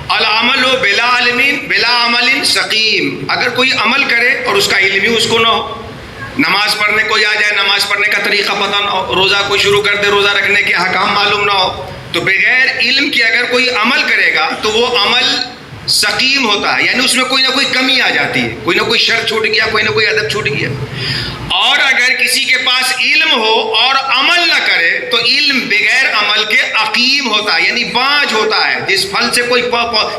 العمل بلا علم بلا عمل سقیم. اگر کوئی عمل کرے اور اس کا علم ہی اس کو نہ ہو, نماز پڑھنے کوئی آ جائے, نماز پڑھنے کا طریقہ پتہ نہ ہو, روزہ کوئی شروع کر دے, روزہ رکھنے کے احکام معلوم نہ ہو, تو بغیر علم کے اگر کوئی عمل کرے گا تو وہ عمل سقیم ہوتا ہے، یعنی اس میں کوئی نہ کوئی کمی آ جاتی ہے، کوئی نہ کوئی شرط چھوٹ گیا، کوئی نہ کوئی ادب چھوٹ گیا۔ اور اگر کسی کے پاس علم ہو اور عمل نہ کرے تو علم بغیر عمل کے عقیم ہوتا ہے، یعنی بانج ہوتا ہے، جس پھل سے کوئی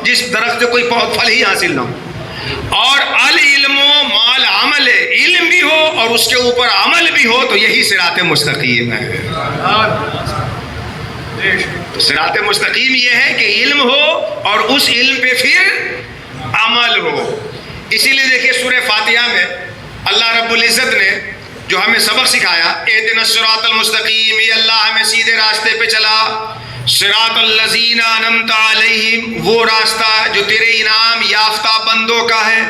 جس درخت سے کوئی پھل ہی حاصل نہ ہو۔ اور العلم مال عمل، علم بھی ہو اور اس کے اوپر عمل بھی ہو تو یہی صراط مستقیم ہے۔ تو صراط مستقیم یہ ہے کہ علم ہو اور اس علم پہ پھر عمل ہو۔ اسی لیے دیکھیے سورہ فاتحہ میں اللہ رب العزت نے جو ہمیں سبق سکھایا، اہدنا الصراط المستقیم، یہ اللہ ہمیں سیدھے راستے پہ چلا، صراط الذین انعمت علیہم، وہ راستہ جو تیرے انعام یافتہ بندوں کا ہے،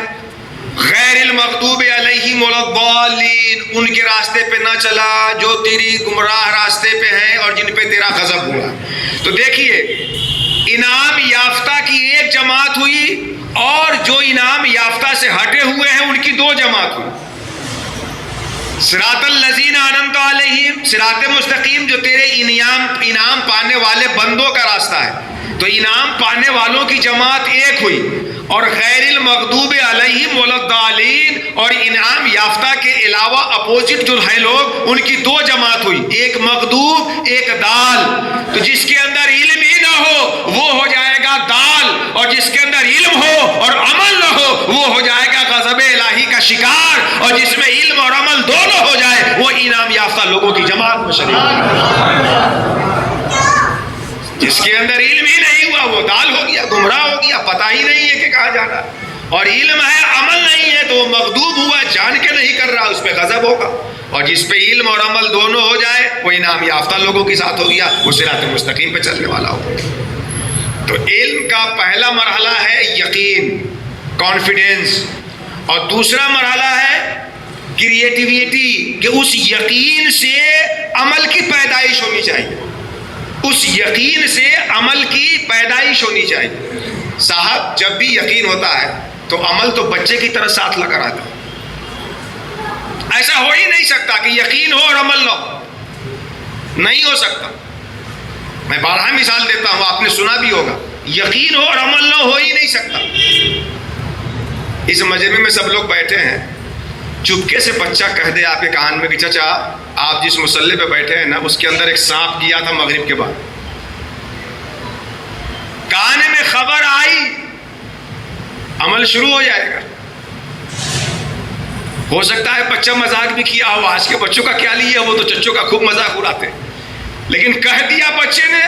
غیر المغضوب علیہم ولا الضالین، ان کے راستے پہ نہ چلا جو تیری گمراہ راستے پہ ہیں اور جن پہ تیرا غضب ہوا۔ تو دیکھیے انعام یافتہ کی ایک جماعت ہوئی اور جو انعام یافتہ سے ہٹے ہوئے ہیں ان کی دو جماعت ہوئی۔ صراط الذین انعمت علیہم، صراط مستقیم جو تیرے انعام پانے والے بندوں کا راستہ ہے، تو انعام پانے والوں کی جماعت ایک ہوئی، اور غیر المغضوب علیہم ولا الضالین، اور انعام یافتہ کے علاوہ اپوزٹ جو ہیں لوگ ان کی دو جماعت ہوئی، ایک مغضوب ایک دال۔ تو جس کے اندر علم ہی نہ ہو وہ ہو جائے گا دال، اور جس کے اندر علم ہو اور عمل نہ ہو وہ ہو جائے گا غضب الہی کا شکار، اور جس میں علم اور عمل دونوں ہو جائے وہ انعام یافتہ لوگوں کی جماعت میں شریک ہے۔ جس کے اندر علم ہی نہیں ہوا وہ دال ہو گیا، گمراہ ہو گیا، پتہ ہی نہیں ہے کہ کہاں جانا، اور علم ہے عمل نہیں ہے تو وہ مغضوب ہوا، جان کے نہیں کر رہا، اس پہ غضب ہوگا۔ اور جس پہ علم اور عمل دونوں ہو جائے وہ انعام یافتہ لوگوں کے ساتھ ہو گیا، وہ صراط مستقیم پہ چلنے والا ہو۔ تو علم کا پہلا مرحلہ ہے یقین، کانفیڈینس، اور دوسرا مرحلہ ہے کریٹیویٹی، کہ اس یقین سے عمل کی پیدائش ہونی چاہیے، اس یقین سے عمل کی پیدائش ہونی چاہیے۔ صاحب جب بھی یقین ہوتا ہے تو عمل تو بچے کی طرح ساتھ لگا رہتا ہے، ایسا ہو ہی نہیں سکتا کہ یقین ہو اور عمل نہ ہو، نہیں ہو سکتا۔ میں بارہا مثال دیتا ہوں، آپ نے سنا بھی ہوگا، یقین ہو اور عمل نہ ہو ہی نہیں سکتا۔ اس مجمع میں سب لوگ بیٹھے ہیں، چپکے سے بچہ کہہ دے آپ کے کان میں کہ چچا آپ جس مصلے پہ بیٹھے ہیں نا اس کے اندر ایک سانپ گیا تھا مغرب کے بعد، کان میں خبر آئی، عمل شروع ہو جائے گا۔ ہو سکتا ہے بچہ مذاق بھی کیا ہو، آج کے بچوں کا کیا لیا، وہ تو چچوں کا خوب مذاق اڑاتے ہیں، لیکن کہہ دیا بچے نے،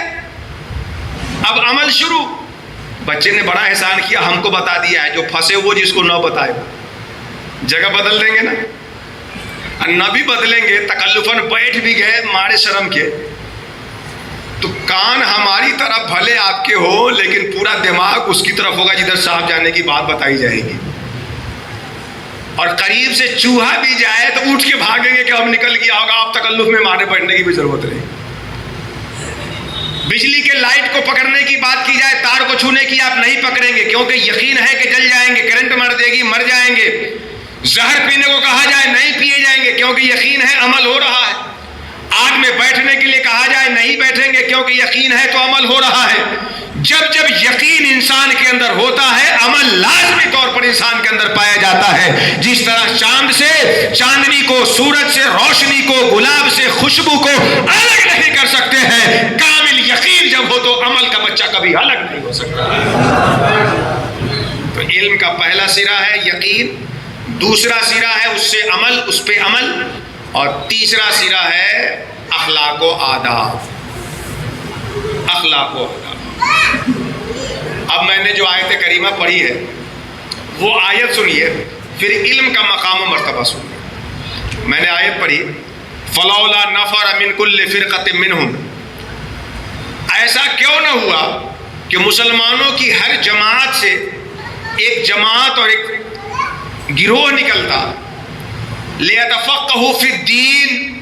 اب عمل شروع۔ بچے نے بڑا احسان کیا، ہم کو بتا دیا ہے، جو پھنسے وہ جس کو نہ بتائے جگہ بدل دیں گے نا، نہ بھی بدلیں گے، تکلفاً بیٹھ بھی گئے مارے شرم کے، تو کان ہماری طرف بھلے آپ کے ہو لیکن پورا دماغ اس کی طرف ہوگا جدھر صاحب جانے کی بات بتائی جائے گی، اور قریب سے چوہا بھی جائے تو اٹھ کے بھاگیں گے کہ اب نکل گیا ہوگا، آپ تکلف میں مارے بیٹھنے کی بھی ضرورت نہیں۔ بجلی کے لائٹ کو پکڑنے کی بات کی جائے، تار کو چھونے کی آپ نہیں پکڑیں گے، کیونکہ یقین ہے کہ جل جائیں گے، کرنٹ مار دے گی، مر جائیں گے۔ زہر پینے کو کہا جائے نہیں پیے جائیں گے کیونکہ یقین ہے عمل ہو رہا ہے۔ آگ میں بیٹھنے کے لیے کہا جائے نہیں بیٹھیں گے کیونکہ یقین ہے تو عمل ہو رہا ہے۔ جب جب یقین انسان کے اندر ہوتا ہے عمل لازمی طور پر انسان کے اندر پایا جاتا ہے۔ جس طرح چاند سے چاندنی کو، سورج سے روشنی کو، گلاب سے خوشبو کو الگ نہیں کر سکتے ہیں، کامل یقین جب ہو تو عمل کا بچہ کبھی الگ نہیں ہو سکتا۔ تو علم کا پہلا سرا ہے یقین، دوسرا سرا ہے اس سے عمل، اس پہ عمل، اور تیسرا سرا ہے اخلاق و آداب۔ اخلاق و آداب۔ اب میں نے جو آیت کریمہ پڑھی ہے وہ آیت سنیے، پھر علم کا مقام و مرتبہ سنیے۔ میں نے آیت پڑھی فلولا نفر من کل فرقۃ منہم، ایسا کیوں نہ ہوا کہ مسلمانوں کی ہر جماعت سے ایک جماعت اور ایک گروہ نکلتا، لیتفقہوا فی الدین،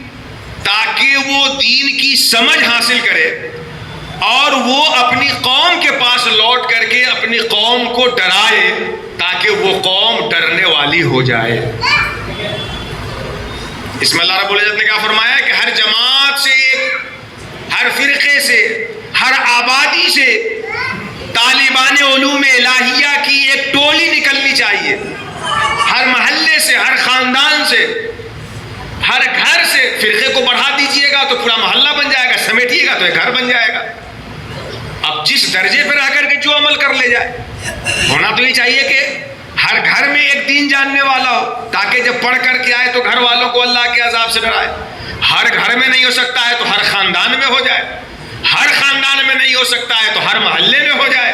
تاکہ وہ دین کی سمجھ حاصل کرے اور وہ اپنی قوم کے پاس لوٹ کر کے اپنی قوم کو ڈرائے تاکہ وہ قوم ڈرنے والی ہو جائے۔ اس میں اللہ رب العزت نے کیا فرمایا کہ ہر جماعت سے، ہر فرقے سے، ہر آبادی سے طالبان علوم الہیہ چاہیے، ہر محلے سے، ہر خاندان سے، ہر گھر سے فرقے کو بڑھا دیجئے گا تو پورا محلہ بن جائے گا، سمیٹیے گا تو ایک گھر بن جائے گا۔ اب جس درجے پر رہ کر کے جو عمل کر لے جائے، ہونا تو یہ چاہیے کہ ہر گھر میں ایک دین جاننے والا ہو، تاکہ جب پڑھ کر کے آئے تو گھر والوں کو اللہ کے عذاب سے ڈرائے۔ ہر گھر میں نہیں ہو سکتا ہے تو ہر خاندان میں ہو جائے، ہر خاندان میں نہیں ہو سکتا ہے تو ہر محلے میں ہو جائے۔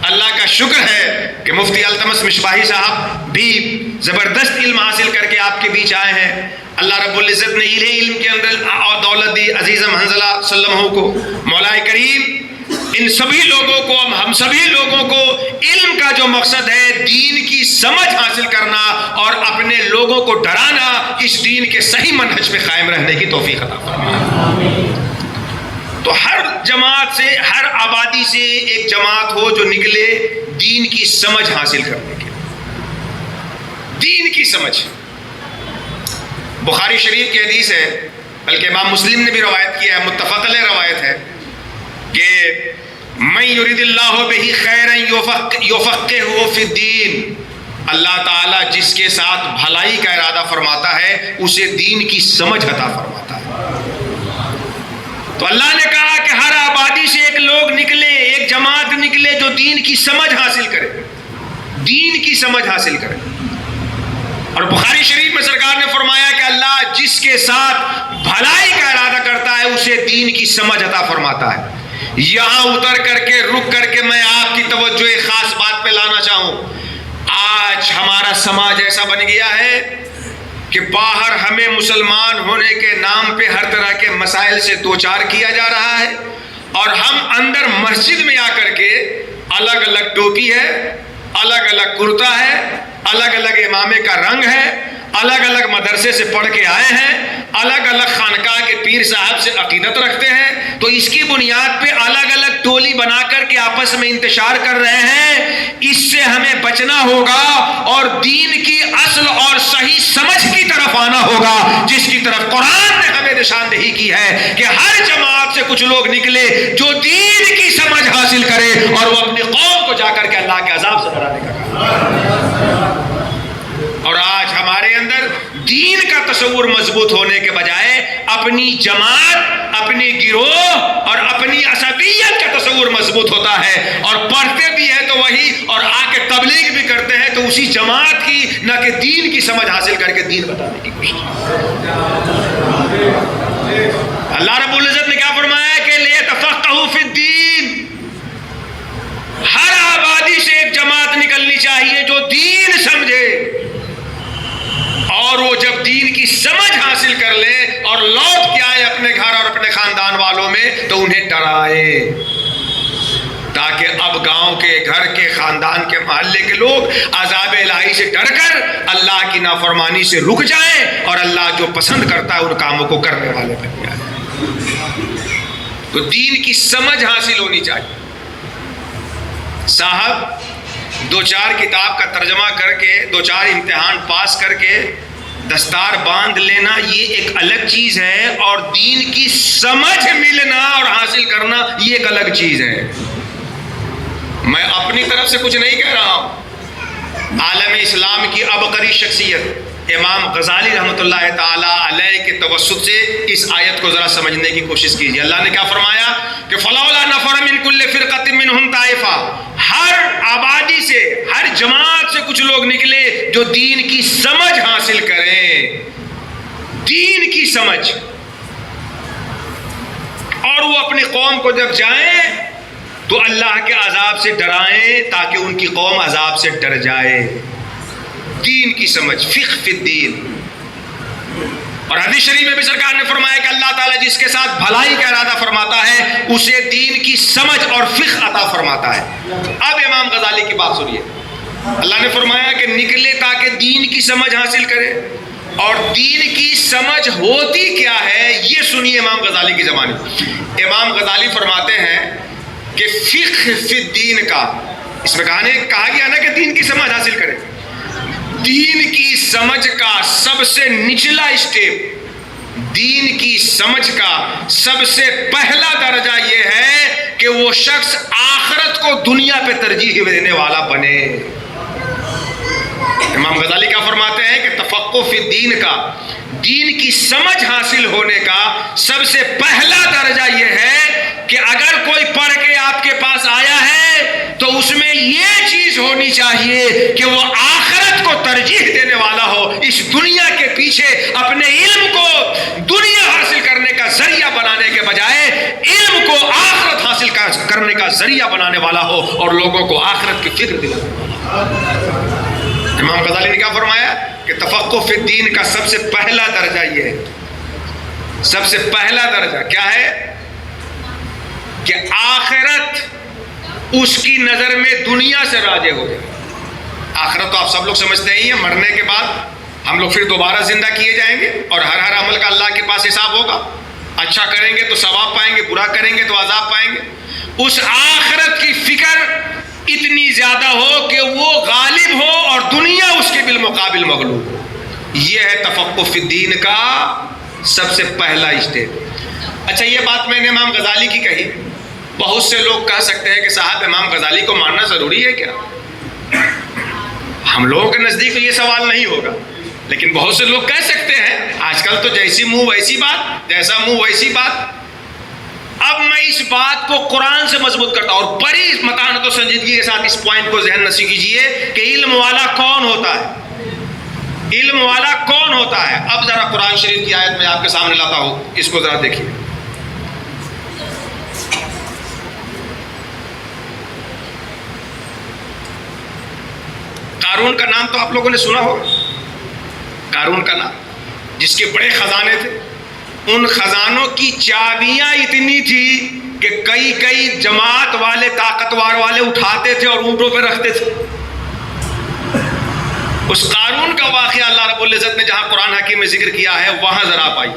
اللہ کا شکر ہے کہ مفتی التمس مصباحی صاحب بھی زبردست علم حاصل کر کے آپ کے بیچ آئے ہیں۔ اللہ رب العزت نے انہیں علم کے اندر اور دولت دی، عزیزم حنزلہ سلمہ کو۔ مولا کریم ان سبھی لوگوں کو، ہم سبھی لوگوں کو علم کا جو مقصد ہے دین کی سمجھ حاصل کرنا اور اپنے لوگوں کو ڈرانا، اس دین کے صحیح منہج پہ قائم رہنے کی توفیق عطا فرمائے۔ تو ہر جماعت سے، ہر آبادی سے ایک جماعت ہو جو نکلے دین کی سمجھ حاصل کرنے کے، دین کی سمجھ۔ بخاری شریف کی حدیث ہے، بلکہ امام مسلم نے بھی روایت کیا ہے، متفق علیہ روایت ہے کہ من یرید اللہ بہ خیرا یفقہہ فی الدین، اللہ تعالیٰ جس کے ساتھ بھلائی کا ارادہ فرماتا ہے اسے دین کی سمجھ عطا فرماتا ہے۔ تو اللہ نے کہا کہ ہر آبادی سے ایک لوگ نکلے، ایک جماعت نکلے جو دین کی سمجھ حاصل کرے، دین کی سمجھ حاصل کرے۔ اور بخاری شریف میں سرکار نے فرمایا کہ اللہ جس کے ساتھ بھلائی کا ارادہ کرتا ہے اسے دین کی سمجھ عطا فرماتا ہے۔ یہاں اتر کر کے، رک کر کے میں آپ کی توجہ ایک خاص بات پہ لانا چاہوں۔ آج ہمارا سماج ایسا بن گیا ہے کہ باہر ہمیں مسلمان ہونے کے نام پہ ہر طرح کے مسائل سے دوچار کیا جا رہا ہے، اور ہم اندر مسجد میں آ کر کے الگ الگ ٹوپی ہے، الگ الگ کرتا ہے، الگ الگ امامے کا رنگ ہے، الگ الگ مدرسے سے پڑھ کے آئے ہیں، الگ الگ خانقاہ کے پیر صاحب سے عقیدت رکھتے ہیں، تو اس کی بنیاد پہ الگ الگ ٹولی بنا کر کے آپس میں انتشار کر رہے ہیں۔ اس سے ہمیں بچنا ہوگا اور دین کی اصل اور صحیح سمجھ کی طرف آنا ہوگا، جس کی طرف قرآن نے ہمیں نشاندہی کی ہے کہ ہر جماعت سے کچھ لوگ نکلے جو دین کی سمجھ حاصل کرے اور وہ اپنی قوم کو جا کر کے اللہ کے عذاب سے ڈرانے کا کام۔ اور آج ہمارے اندر دین کا تصور مضبوط ہونے کے بجائے اپنی جماعت، اپنی گروہ اور اپنی عصبیت کا تصور مضبوط ہوتا ہے، اور پڑھتے بھی ہیں تو وہی، اور آ کے تبلیغ بھی کرتے ہیں تو اسی جماعت کی، نہ کہ دین کی سمجھ حاصل کر کے دین بتانے کی کوشش۔ اللہ رب العزت نے کیا فرمایا کہ لِیَتَفَقَّهُوا فِی الدِّینِ، ہر آبادی سے ایک جماعت نکلنی چاہیے جو دین سمجھے، اور وہ جب دین کی سمجھ حاصل کر لے اور لوٹ کے آئے اپنے گھر اور اپنے خاندان والوں میں تو انہیں ڈرائے، تاکہ اب گاؤں کے، گھر کے، خاندان کے، محلے کے لوگ عذاب الہی سے ڈر کر اللہ کی نافرمانی سے رک جائیں اور اللہ جو پسند کرتا ہے ان کاموں کو کرنے والے بن جائیں۔ تو دین کی سمجھ حاصل ہونی چاہیے۔ صاحب دو چار کتاب کا ترجمہ کر کے، دو چار امتحان پاس کر کے دستار باندھ لینا یہ ایک الگ چیز ہے، اور دین کی سمجھ ملنا اور حاصل کرنا یہ ایک الگ چیز ہے۔ میں اپنی طرف سے کچھ نہیں کہہ رہا ہوں، عالم اسلام کی عبقری شخصیت امام غزالی رحمۃ اللہ تعالی علیہ کے توسط سے اس آیت کو ذرا سمجھنے کی کوشش کیجیے۔ اللہ نے کیا فرمایا کہ فلولا نفر من کل فرقۃ منهم طائفہ، ہر آبادی سے، ہر جماعت سے کچھ لوگ نکلے جو دین کی سمجھ حاصل کریں، دین کی سمجھ، اور وہ اپنی قوم کو جب جائیں تو اللہ کے عذاب سے ڈرائیں تاکہ ان کی قوم عذاب سے ڈر جائے۔ دین کی سمجھ، فقہ فی الدین۔ اور حدیث شریف میں بھی سرکار نے فرمایا کہ اللہ تعالیٰ جس کے ساتھ بھلائی کا ارادہ فرماتا ہے اسے دین کی سمجھ اور فقہ عطا فرماتا ہے۔ اب امام غزالی کی بات سنیے، اللہ نے فرمایا کہ نکلے تاکہ دین کی سمجھ حاصل کرے، اور دین کی سمجھ ہوتی کیا ہے یہ سنیے امام غزالی کی زبانی۔ امام غزالی فرماتے ہیں کہ فقہ فی الدین کا، اس میں کہا گیا نا کہ دین کی سمجھ حاصل کرے، دین کی سمجھ کا سب سے نچلا اسٹیپ، دین کی سمجھ کا سب سے پہلا درجہ یہ ہے کہ وہ شخص آخرت کو دنیا پہ ترجیح دینے والا بنے۔ امام غزالی کیا فرماتے ہیں کہ تفقہ فی الدین کا، دین کی سمجھ حاصل ہونے کا سب سے پہلا درجہ یہ ہے کہ اگر کوئی پڑھ کے آپ کے پاس آیا ہے تو اس میں یہ چیز ہونی چاہیے کہ وہ آخرت کو ترجیح دینے والا ہو، اس دنیا کے پیچھے اپنے علم کو دنیا حاصل کرنے کا ذریعہ بنانے کے بجائے علم کو آخرت حاصل کرنے کا ذریعہ بنانے والا ہو اور لوگوں کو آخرت کی فکر دلانے والا ہو۔ امام غزالی نے کیا فرمایا کہ تفقہ فی الدین کا سب سے پہلا درجہ یہ ہے، سب سے پہلا درجہ کیا ہے کہ آخرت اس کی نظر میں دنیا سے راجع ہو جائے۔ آخرت تو آپ سب لوگ سمجھتے ہی ہیں، مرنے کے بعد ہم لوگ پھر دوبارہ زندہ کیے جائیں گے اور ہر عمل کا اللہ کے پاس حساب ہوگا، اچھا کریں گے تو ثواب پائیں گے، برا کریں گے تو عذاب پائیں گے۔ اس آخرت کی فکر اتنی زیادہ ہو کہ وہ غالب ہو اور دنیا اس کے بالمقابل مغلوب ہو، یہ ہے تفقہ فی الدین کا سب سے پہلا اسٹیپ۔ اچھا، یہ بات میں نے امام غزالی کی کہی، بہت سے لوگ کہہ سکتے ہیں کہ صاحب امام غزالی کو ماننا ضروری ہے کیا؟ ہم لوگوں کے نزدیک یہ سوال نہیں ہوگا، لیکن بہت سے لوگ کہہ سکتے ہیں۔ آج کل تو جیسی منہ ویسی بات، جیسا منہ ویسی بات۔ اب میں اس بات کو قرآن سے مضبوط کرتا ہوں اور بڑی متانت و سنجیدگی کے ساتھ اس پوائنٹ کو ذہن نشین کیجیے کہ علم والا کون ہوتا ہے، علم والا کون ہوتا ہے۔ اب ذرا قرآن شریف کی آیت میں آپ کے سامنے لاتا ہوں، اس کو ذرا دیکھیے۔ قارون کا نام تو آپ لوگوں نے سنا ہوگا، قارون کا نام، جس کے بڑے خزانے تھے۔ ان خزانوں کی چابیاں اتنی تھی کہ کئی جماعت والے، طاقتور والے اٹھاتے تھے اور اونٹوں پہ رکھتے تھے۔ اس قارون کا واقعہ اللہ رب العزت نے جہاں قرآن حکیم میں ذکر کیا ہے وہاں ذرا پائی۔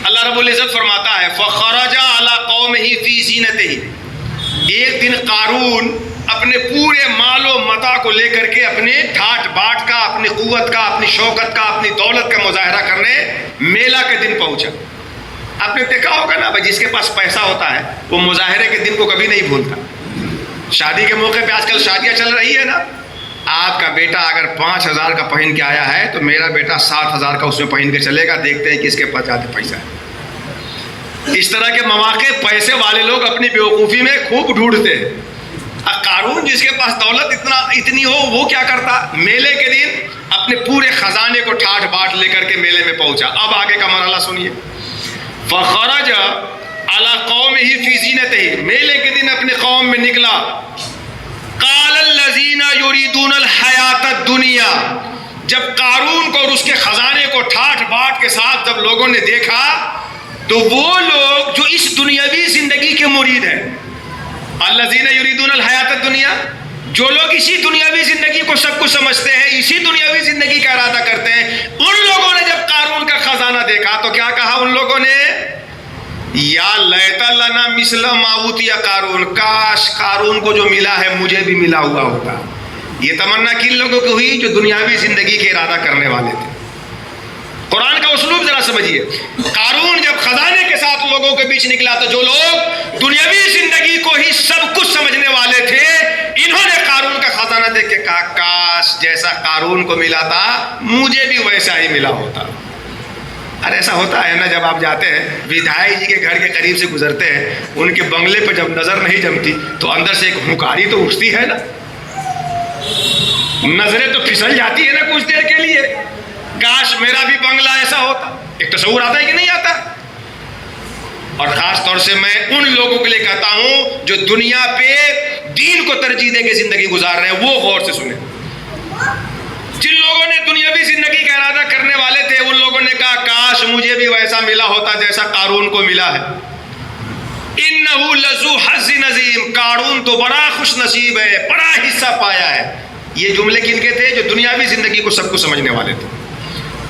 اللہ رب العزت فرماتا ہے فَخَرَجَ عَلَىٰ قَوْمِهِ فِي زِينَتِهِ، ایک دن قارون اپنے پورے مال و متاع کو لے کر کے اپنے ٹھاٹ باٹ کا، اپنی قوت کا، اپنی شوکت کا، اپنی دولت کا مظاہرہ کرنے میلہ کے دن پہنچا۔ آپ نے دیکھا ہوگا نا بھائی، جس کے پاس پیسہ ہوتا ہے وہ مظاہرے کے دن کو کبھی نہیں بھولتا۔ شادی کے موقع پہ آج کل شادیاں چل رہی ہے نا، آپ کا بیٹا اگر 5,000 کا پہن کے آیا ہے تو میرا بیٹا 7,000 کا اس میں پہن کے چلے گا، دیکھتے ہیں کہ اس کے پاس زیادہ پیسہ ہے۔ اس طرح کے مواقع پیسے والے لوگ اپنی بیوقوفی میں خوب ڈھونڈتے ہیں۔ قارون جس کے پاس دولت اتنی ہو، وہ کیا کرتا؟ میلے کے دن اپنے پورے خزانے کو ٹھاٹ باٹ لے کر کے میلے میں پہنچا۔ اب آگے کا مرحلہ سنیے۔ فخرج علی قومہ فی زینتہ، میلے کے دن اپنے قوم میں نکلا۔ قال الذین یریدون الحیات الدنیا، جب قارون کو اور اس کے خزانے کو ٹھاٹ باٹ کے ساتھ جب لوگوں نے دیکھا تو وہ لوگ جو اس دنیاوی زندگی کے مرید ہیں، الذین یریدون الحیات الدنیا، جو لوگ اسی دنیاوی زندگی کو سب کچھ سمجھتے ہیں، اسی دنیاوی زندگی کا ارادہ کرتے ہیں، ان لوگوں نے جب قارون کا خزانہ دیکھا تو کیا کہا ان لوگوں نے؟ یا لیت لنا مثل ما اوتی قارون، کاش قارون کو جو ملا ہے مجھے بھی ملا ہوا ہوتا۔ یہ تمنا کن لوگوں کی ہوئی؟ جو دنیاوی زندگی کے ارادہ کرنے والے تھے۔ قرآن کا اسلوب ذرا سمجھیے۔ قارون جب خزانے کے ساتھ لوگوں کے بیچ نکلا تو جو لوگ دنیاوی زندگی کو ہی سب کچھ سمجھنے والے تھے، انہوں نے قارون کا خزانہ دیکھ کے کہا کاش جیسا قارون کو ملا تھا مجھے بھی ویسا ہی ملا ہوتا۔ ارے ایسا ہوتا ہے نا، جب آپ جاتے ہیں ودھائک جی کے گھر کے قریب سے گزرتے ہیں، ان کے بنگلے پہ جب نظر نہیں جمتی تو اندر سے ایک ہنکاری تو اٹھتی ہے نا، نظریں تو پھسل جاتی ہے نا کچھ دیر کے لیے، کاش میرا بھی بنگلہ ایسا ہوتا۔ ایک تصور آتا ہے کہ نہیں آتا؟ اور خاص طور سے میں ان لوگوں کے لیے کہتا ہوں جو دنیا پہ دین کو ترجیح دے کے زندگی گزار رہے ہیں، وہ غور سے سنیں۔ جن لوگوں نے دنیاوی زندگی کا ارادہ کرنے والے تھے، ان لوگوں نے کہا کاش مجھے بھی ویسا ملا ہوتا جیسا قارون کو ملا ہے۔ انہ لذو حظ عظیم، قارون تو بڑا خوش نصیب ہے، بڑا حصہ پایا ہے۔ یہ جملے کن کے تھے؟ جو دنیاوی زندگی کو سب کچھ سمجھنے والے تھے۔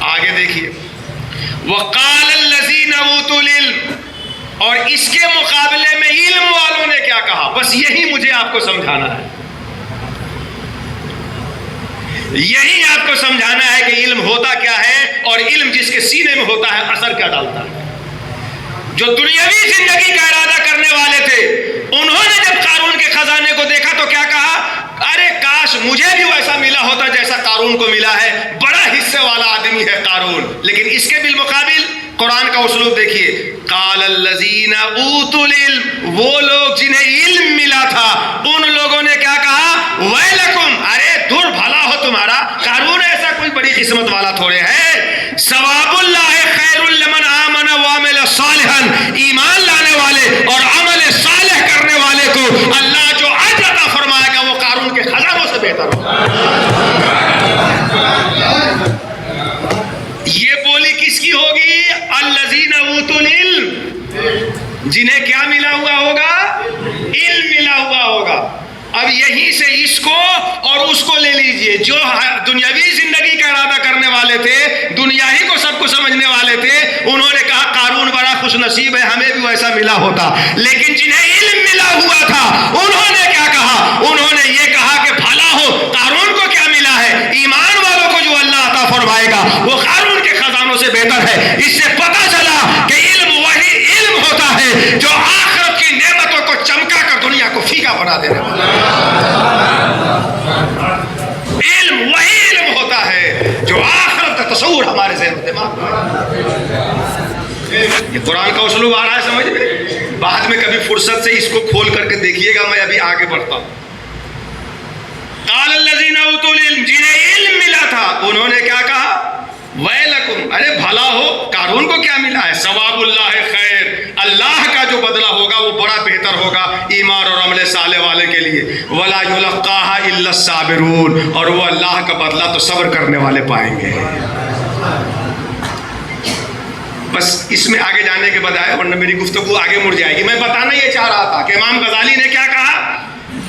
آگے دیکھیے، وقال الذین اوتوا العلم، اور اس کے مقابلے میں علم والوں نے کیا کہا؟ بس یہی مجھے آپ کو سمجھانا ہے، یہی آپ کو سمجھانا ہے کہ علم ہوتا کیا ہے اور علم جس کے سینے میں ہوتا ہے اثر کیا ڈالتا ہے۔ جو دنیاوی زندگی کا ارادہ کرنے والے تھے، انہوں نے جب قارون کے خزانے کو دیکھا تو کیا کہا؟ ارے کاش مجھے بھی ویسا ملا ہوتا جیسا قارون کو ملا ہے. بڑا حصے والا آدمی ہے قارون. لیکن اس کے بالمقابل قرآن کا اسلوب دیکھیے. قال الذین اوتوا العلم، وہ لوگ جنہیں علم ملا تھا ان لوگوں نے کیا کہا؟ ویلکم، ارے دور بھلا ہو تمہارا، قارون ایسا کوئی بڑی قسمت والا تھوڑے ہے. ثواب اللہ خیر لمن آمن وعمل صالحا، ایمان لانے والے اور عمل صالح کرنے والے کو اللہ جو اجر عطا فرمائے گا وہ قارون کے خزانوں سے بہتر ہوگا. یہ بولی کس کی ہوگی؟ الذین اوتوا العلم، جنہیں کیا ملا ہوا ہوگا؟ علم ملا ہوا ہوگا. اب یہیں سے اس کو اور اس کو لے لیجئے. جو دنیاوی زندگی کا ارادہ کرنے والے تھے، دنیا ہی کو سب کو سمجھنے والے تھے، انہوں نے کہا قارون بڑا خوش نصیب ہے، ہمیں بھی ویسا ملا ہوتا. لیکن جنہیں علم ملا ہوا تھا انہوں نے کیا کہا؟ انہوں نے یہ کہا کہ بھلا ہو قارون کو کیا ملا ہے، ایمان والوں کو جو اللہ عطا فرمائے گا وہ قارون کے خزانوں سے بہتر ہے. اس سے پتہ چلا کہ علم وہی علم ہوتا ہے جو آخرت کی نعمتوں کو چمکا کر دنیا کو پھیکا بنا دینے والا. علم وہی علم ہوتا ہے جو آخرت کا تصور ہمارے ذہن و دماغ میں. یہ قرآن کا اسلوب آ رہا ہے سمجھ میں. بعد میں کبھی فرصت سے اس کو کھول کر کے دیکھیے گا. میں ابھی آگے بڑھتا ہوں. قال الذین اوتوا العلم، جنہیں علم ملا تھا انہوں نے کیا کہا؟ ویلکم، ارے بھلا ہو قارون کو کیا ملا ہے؟ ثواب اللہ خیر، اللہ کا جو بدلہ ہوگا وہ بڑا بہتر ہوگا ایمان اور عمل صالح والے کے لیے. ولا یلقاها الا الصابرون، اور وہ اللہ کا بدلہ تو صبر کرنے والے پائیں گے. بس اس میں آگے جانے کے بجائے، ورنہ میری گفتگو آگے مڑ جائے گی. میں بتانا یہ چاہ رہا تھا کہ امام غزالی نے کیا کہا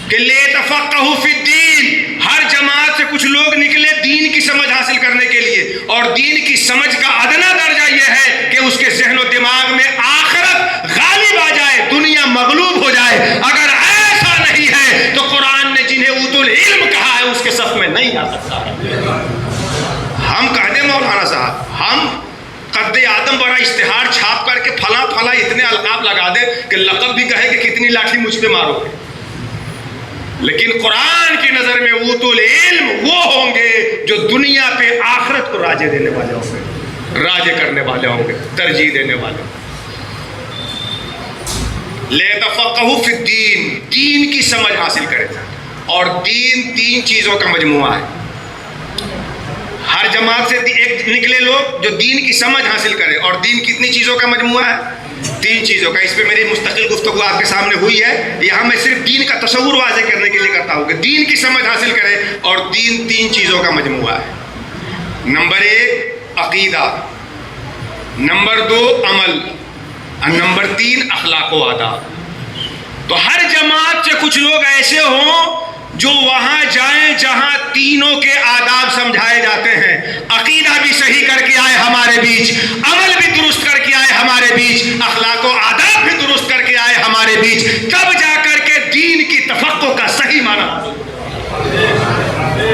کہ لِيَتَفَقَّهُوا فِي الدِّينِ، ہر جماعت سے کچھ لوگ نکلے دین کی سمجھ حاصل کرنے کے لیے. اور دین کی سمجھ کا ادنا درجہ یہ ہے کہ اس کے ذہن و دماغ میں آخرت غالب آ جائے، دنیا مغلوب ہو جائے. اگر ایسا نہیں ہے تو قرآن نے جنہیں اوتوا العلم کہا ہے اس کے صف میں نہیں آ سکتا. ہم کہہ دیں مولانا صاحب، ہم قد آدم بڑا اشتہار چھاپ کر کے پھلا پھلا اتنے القاب لگا دے کہ لقب بھی کہے کہ کتنی لاٹھی مجھ پہ مارو گے. لیکن قرآن کی نظر میں اوتوا العلم وہ ہوں گے جو دنیا پہ آخرت کو راجے دینے والے ہوں گے، راجے کرنے والے ہوں گے، ترجیح دینے والے ہوں گے. لِيَتَفَقَّهُوا فِي الدِّينِ، دین کی سمجھ حاصل کرے. اور دین تین چیزوں کا مجموعہ ہے. ہر جماعت سے ایک نکلے لوگ جو دین کی سمجھ حاصل کرے. اور دین کتنی چیزوں کا مجموعہ ہے؟ تین چیزوں کا. اس پہ میری مستقل گفتگو آپ کے سامنے ہوئی ہے. یہاں میں صرف دین کا تصور واضح کرنے کے لیے کرتا ہوں کہ دین کی سمجھ حاصل کرے. اور دین تین چیزوں کا مجموعہ ہے. نمبر 1 عقیدہ، نمبر 2 عمل، اور نمبر 3 اخلاق و آداب. تو ہر جماعت سے کچھ لوگ ایسے ہوں جو وہاں جائیں جہاں تینوں کے آداب سمجھائے جاتے ہیں. عقیدہ بھی صحیح کر کے آئے ہمارے بیچ، عمل بھی درست کر کے آئے ہمارے بیچ، اخلاق و آداب بھی درست کر کے آئے ہمارے بیچ. تب جا کر کے دین کی تفقہ کا صحیح معنی.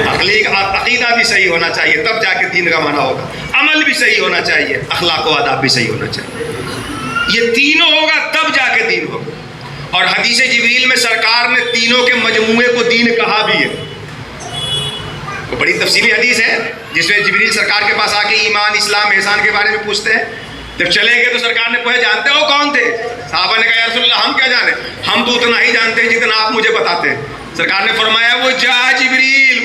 عقیدہ بھی صحیح ہونا چاہیے تب جا کے دین کا معنی ہوگا. عمل بھی صحیح ہونا چاہیے، اخلاق و آداب بھی صحیح ہونا چاہیے. یہ تینوں ہوگا تب جا کے دین ہوگا. اور حدیث جبریل میں سرکار نے تینوں کے مجموعے کو دین کہا بھی ہے. وہ بڑی تفصیلی حدیث ہے جس میں جبریل سرکار کے پاس آ کے ایمان، اسلام، احسان کے بارے میں پوچھتے ہیں. جب چلے گئے تو سرکار نے پوچھا جانتے ہو کون تھے؟ صحابہ نے کہا یا رسول اللہ ہم کیا جانے، ہم تو اتنا ہی جانتے ہیں جتنا آپ مجھے بتاتے ہیں. سرکار نے فرمایا وہ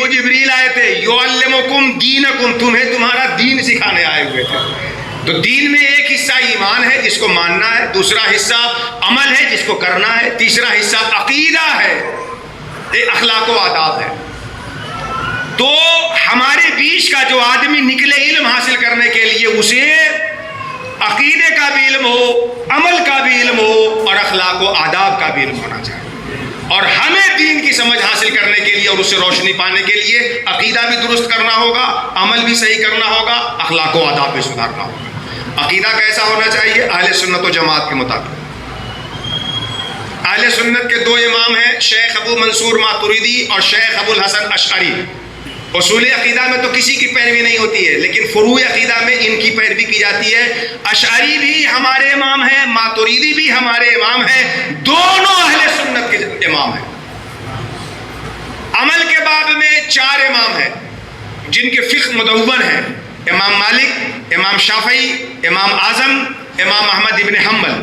جبریل آئے تھے، یعلمکم دینکم، تمہیں تمہارا دین سکھانے آئے ہوئے تھے. تو دین میں ایک حصہ ایمان ہے جس کو ماننا ہے، دوسرا حصہ عمل ہے جس کو کرنا ہے، تیسرا حصہ عقیدہ ہے، ایک اخلاق و آداب ہے. تو ہمارے بیچ کا جو آدمی نکلے علم حاصل کرنے کے لیے، اسے عقیدے کا بھی علم ہو، عمل کا بھی علم ہو، اور اخلاق و آداب کا بھی علم ہونا چاہیے. اور ہمیں دین کی سمجھ حاصل کرنے کے لیے اور اس سے روشنی پانے کے لیے عقیدہ بھی درست کرنا ہوگا، عمل بھی صحیح کرنا ہوگا، اخلاق و آداب بھی سدھارنا ہوگا. عقیدہ کیسا ہونا چاہیے؟ اہل سنت و جماعت کے مطابق. اہل سنت کے 2 امام ہیں، شیخ ابو منصور ماتریدی اور شیخ ابو الحسن اشعری. اصول عقیدہ میں تو کسی کی پیروی نہیں ہوتی ہے، لیکن فروع عقیدہ میں ان کی پیروی کی جاتی ہے. اشعری بھی ہمارے امام ہیں، ماتریدی بھی ہمارے امام ہیں، دونوں اہل سنت کے امام ہیں. عمل کے باب میں 4 امام ہیں جن کے فقہ مدون ہیں: امام مالک، امام شافعی، امام اعظم، امام احمد ابن حنبل.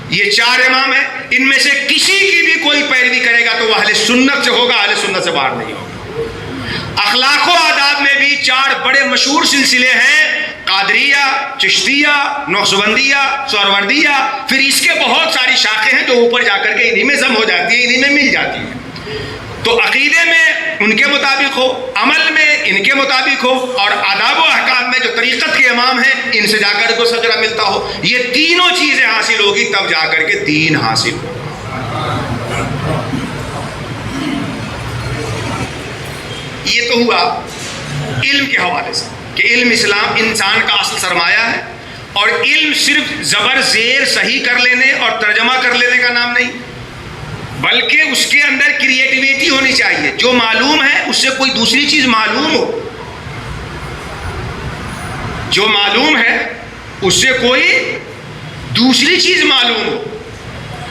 یہ 4 امام ہیں. ان میں سے کسی کی بھی کوئی پیروی کرے گا تو وہ اہل سنت سے ہوگا، اہل سنت سے باہر نہیں ہوگا. اخلاق و آداب میں بھی 4 بڑے مشہور سلسلے ہیں: قادریہ، چشتیہ، نقشبندیہ، سہروردیہ. پھر اس کے بہت ساری شاخیں ہیں جو اوپر جا کر کے انہی میں ضم ہو جاتی ہیں، انہی میں مل جاتی ہیں. تو عقیدے میں ان کے مطابق ہو، عمل میں ان کے مطابق ہو، اور آداب و احکام میں جو طریقت کے امام ہیں ان سے جا کر کو سجرہ ملتا ہو. یہ تینوں چیزیں حاصل ہوگی تب جا کر کے دین حاصل ہو. یہ تو ہوا علم کے حوالے سے کہ علم اسلام انسان کا اصل سرمایہ ہے. اور علم صرف زبر زیر صحیح کر لینے اور ترجمہ کر لینے کا نام نہیں، بلکہ اس کے اندر کریٹیویٹی ہونی چاہیے. جو معلوم ہے اس سے کوئی دوسری چیز معلوم ہو، جو معلوم ہے اس سے کوئی دوسری چیز معلوم ہو.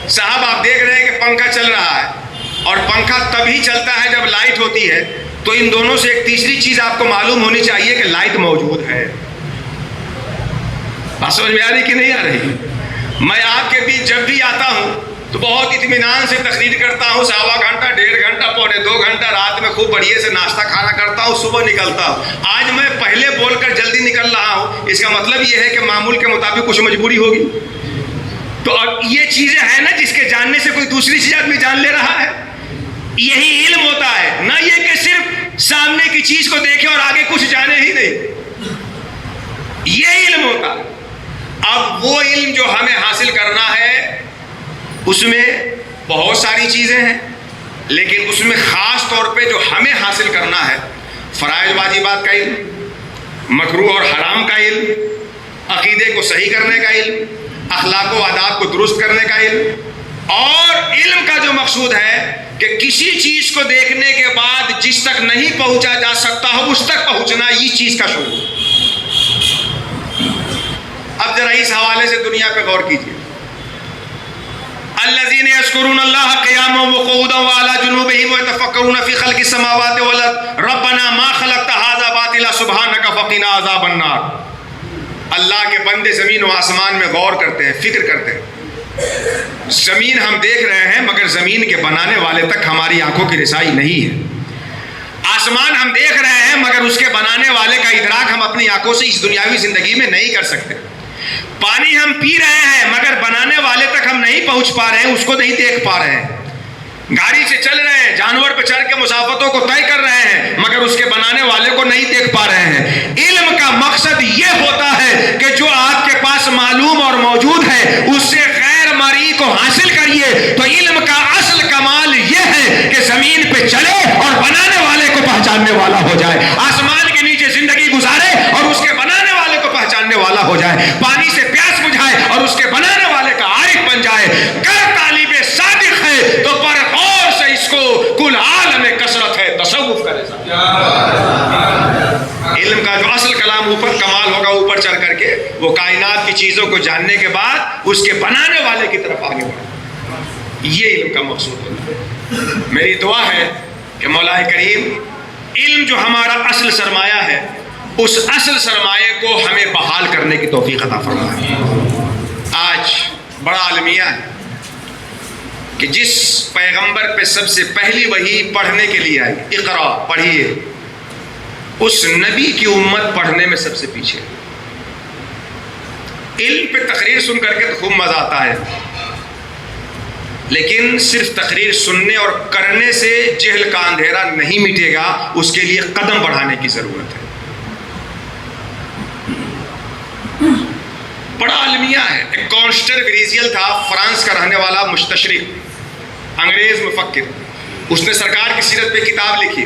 صاحب آپ دیکھ رہے ہیں کہ پنکھا چل رہا ہے، اور پنکھا تبھی چلتا ہے جب لائٹ ہوتی ہے. تو ان دونوں سے ایک تیسری چیز آپ کو معلوم ہونی چاہیے کہ لائٹ موجود ہے. بات سمجھ میں آ رہی کہ نہیں آ رہی؟ میں آپ کے بیچ جب بھی آتا ہوں تو بہت اطمینان سے تقریر کرتا ہوں، 1.25 گھنٹہ، 1.5 گھنٹہ، 1.25 گھنٹہ. رات میں خوب بڑھیا سے ناشتہ کھانا کرتا ہوں، صبح نکلتا ہوں. آج میں پہلے بول کر جلدی نکل رہا ہوں، اس کا مطلب یہ ہے کہ معمول کے مطابق کچھ مجبوری ہوگی. تو اب یہ چیزیں ہیں نا جس کے جاننے سے کوئی دوسری چیز آدمی جان لے رہا ہے. یہی علم ہوتا ہے، نہ یہ کہ صرف سامنے کی چیز کو دیکھے اور آگے کچھ جانے ہی نہیں. یہ علم ہوتا ہے. اب وہ علم جو ہمیں حاصل کرنا ہے اس میں بہت ساری چیزیں ہیں، لیکن اس میں خاص طور پہ جو ہمیں حاصل کرنا ہے: فرائض واجبات کا علم، مکروہ اور حرام کا علم، عقیدے کو صحیح کرنے کا علم، اخلاق و آداب کو درست کرنے کا علم. اور علم کا جو مقصود ہے کہ کسی چیز کو دیکھنے کے بعد جس تک نہیں پہنچا جا سکتا ہو اس تک پہنچنا، یہ چیز کا شعور. اب ذرا اس حوالے سے دنیا پہ غور کیجیے. الذین یذکرون اللہ قیاما وقعودا وعلی جنوبہم ویتفکرون فی خلق السماوات والارض ربنا ما خلقت ھذا باطلا سبحانک فقنا عذاب النار. اللہ کے بندے زمین و آسمان میں غور کرتے ہیں، فکر کرتے ہیں. زمین ہم دیکھ رہے ہیں مگر زمین کے بنانے والے تک ہماری آنکھوں کی رسائی نہیں ہے. آسمان ہم دیکھ رہے ہیں مگر اس کے بنانے والے کا ادراک ہم اپنی آنکھوں سے اس دنیاوی زندگی میں نہیں کر سکتے. پانی ہم پی رہے ہیں مگر بنانے والے تک ہم نہیں پہنچ پا رہے ہیں، اس کو نہیں دیکھ پا رہے ہیں. گاڑی سے چل رہے ہیں، جانور پہ چڑھ کے مسافتوں کو طے کر رہے ہیں مگر اس کے بنانے والے کو نہیں دیکھ پا رہے ہیں. علم کا مقصد یہ ہوتا ہے کہ جو آپ کے پاس معلوم اور موجود ہے اس سے غیر مرئی کو حاصل کریے. تو علم کا اصل کمال یہ ہے کہ زمین پہ چلے اور بنانے والے کو پہچاننے والا ہو جائے، آسمان کے نیچے زندگی گزارے اور اس کے بنانے والے کو پہچاننے والا ہو جائے، پانی سے پیاس بجھائے اور اس کے بنانے والے کا عارف بن جائے. گر طالب صادق ہے تو پر غور سے اس کو کل عالم کثرت ہے تصوف کرے. علم کا جو اصل کلام اوپر کمال ہوگا، اوپر چڑھ کر کے وہ کائنات کی چیزوں کو جاننے کے بعد اس کے بنانے والے کی طرف آگے بڑھے. یہ علم کا مقصود ہوتا ہے. میری دعا ہے کہ مولا کریم علم جو ہمارا اصل سرمایہ ہے اس اصل سرمایہ کو ہمیں بحال کرنے کی توفیق عطا فرمائے. آج بڑا المیہ ہے کہ جس پیغمبر پہ سب سے پہلی وحی پڑھنے کے لیے آئی، اقرا پڑھیے، اس نبی کی امت پڑھنے میں سب سے پیچھے. علم پہ تقریر سن کر کے تو خوب مزہ آتا ہے، لیکن صرف تقریر سننے اور کرنے سے جہل کا اندھیرا نہیں مٹے گا، اس کے لیے قدم بڑھانے کی ضرورت ہے. بڑا المیہ ہے. ایک کانسٹر گریزیل تھا، فرانس کا رہنے والا مستشرق، انگریز مفکر. اس نے سرکار کی سیرت پہ کتاب لکھی.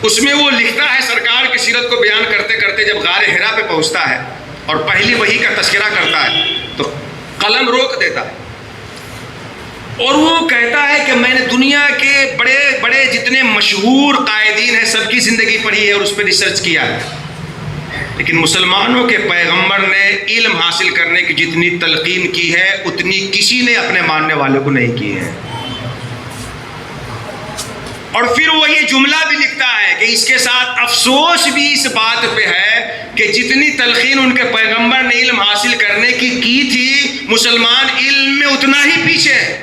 اس میں وہ لکھتا ہے سرکار کی سیرت کو بیان کرتے کرتے جب غار حرا پہ پہنچتا ہے اور پہلی وحی کا تذکرہ کرتا ہے تو قلم روک دیتا ہے اور وہ کہتا ہے کہ میں نے دنیا کے بڑے بڑے جتنے مشہور قائدین ہیں سب کی زندگی پڑھی ہے اور اس پہ ریسرچ کیا ہے، لیکن مسلمانوں کے پیغمبر نے علم حاصل کرنے کی جتنی تلقین کی ہے اتنی کسی نے اپنے ماننے والے کو نہیں کی ہے. اور پھر وہ یہ جملہ بھی لکھتا ہے کہ اس کے ساتھ افسوس بھی اس بات پہ ہے کہ جتنی تلقین ان کے پیغمبر نے علم حاصل کرنے کی تھی، مسلمان علم میں اتنا ہی پیچھے ہے۔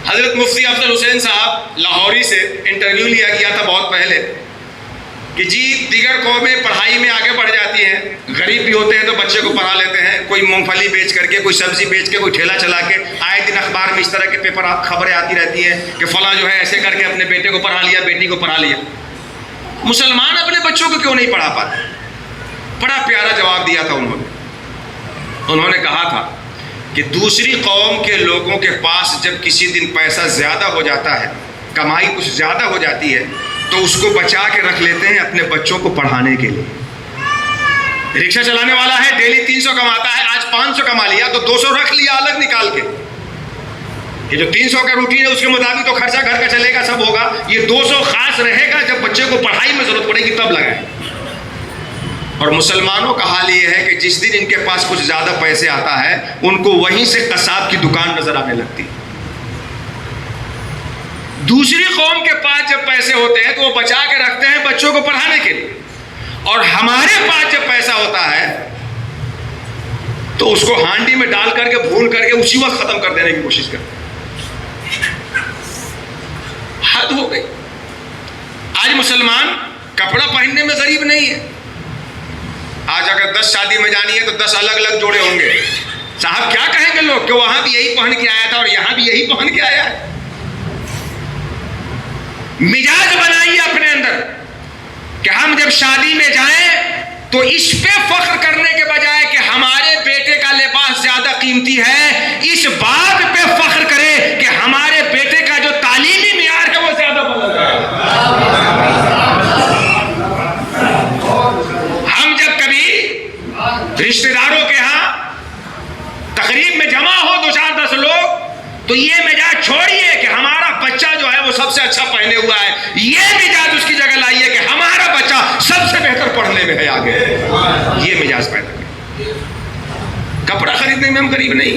حضرت مفتی افضل حسین صاحب لاہوری سے انٹرویو لیا گیا تھا بہت پہلے کہ جی دیگر قومیں پڑھائی میں آگے بڑھ جاتی ہیں، غریب بھی ہوتے ہیں تو بچے کو پڑھا لیتے ہیں، کوئی مونگ پھلی بیچ کر کے، کوئی سبزی بیچ کے، کوئی ٹھیلا چلا کے، آئے دن اخبار میں اس طرح کے پیپر خبریں آتی رہتی ہیں کہ فلاں جو ہے ایسے کر کے اپنے بیٹے کو پڑھا لیا، بیٹی کو پڑھا لیا۔ مسلمان اپنے بچوں کو کیوں نہیں پڑھا پاتے؟ بڑا پیارا جواب دیا تھا انہوں نے کہا تھا کہ دوسری قوم کے لوگوں کے پاس جب کسی دن پیسہ زیادہ ہو جاتا ہے، کمائی کچھ زیادہ ہو جاتی ہے، تو اس کو بچا کے رکھ لیتے ہیں اپنے بچوں کو پڑھانے کے لیے۔ رکشہ چلانے والا ہے، ڈیلی 300 کماتا ہے، آج 500 کما لیا تو 200 رکھ لیا الگ نکال کے۔ یہ جو 300 کا روٹین ہے اس کے مطابق تو خرچہ گھر کا چلے گا، سب ہوگا، یہ 200 خاص رہے گا، جب بچے کو پڑھائی میں ضرورت پڑے گی تب لگائیں۔ اور مسلمانوں کا حال یہ ہے کہ جس دن ان کے پاس کچھ زیادہ پیسے آتا ہے، ان کو وہیں سے قصاب کی دکان نظر آنے لگتی۔ دوسری قوم کے پاس جب پیسے ہوتے ہیں تو وہ بچا کے رکھتے ہیں بچوں کو پڑھانے کے لیے، اور ہمارے پاس جب پیسہ ہوتا ہے تو اس کو ہانڈی میں ڈال کر کے بھون کر کے اسی وقت ختم کر دینے کی کوشش کرتے ہیں۔ حد ہو گئی۔ آج مسلمان کپڑا پہننے میں غریب نہیں ہے۔ آج اگر 10 شادی میں جانی ہے تو 10 الگ الگ جوڑے ہوں گے۔ صاحب کیا کہیں گے لوگ کہ وہاں بھی یہی پہن کے آیا تھا اور یہاں بھی یہی پہن کے آیا ہے۔ مزاج بنائیے اپنے اندر کہ ہم جب شادی میں جائیں تو اس پہ فخر کرنے کے بجائے کہ ہمارے بیٹے کا لباس زیادہ قیمتی ہے، اس بات پہ فخر کرے کہ ہمارے بیٹے کا جو تعلیمی معیار ہے وہ زیادہ بلند ہے۔ ہم جب کبھی رشتہ داروں کے ہاں تقریب میں جمع ہو 2-4-10 لوگ تو یہ مزاج چھوڑیے کہ ہمارا بچہ جو ہے وہ سب سے اچھا پہنے ہوا ہے، یہ مزاج اس کی جگہ لائیے کہ ہمارا بچہ سب سے بہتر پڑھنے میں ہے آگے۔ یہ مزاج پیدا کریں۔ کپڑا خریدنے میں ہم غریب نہیں،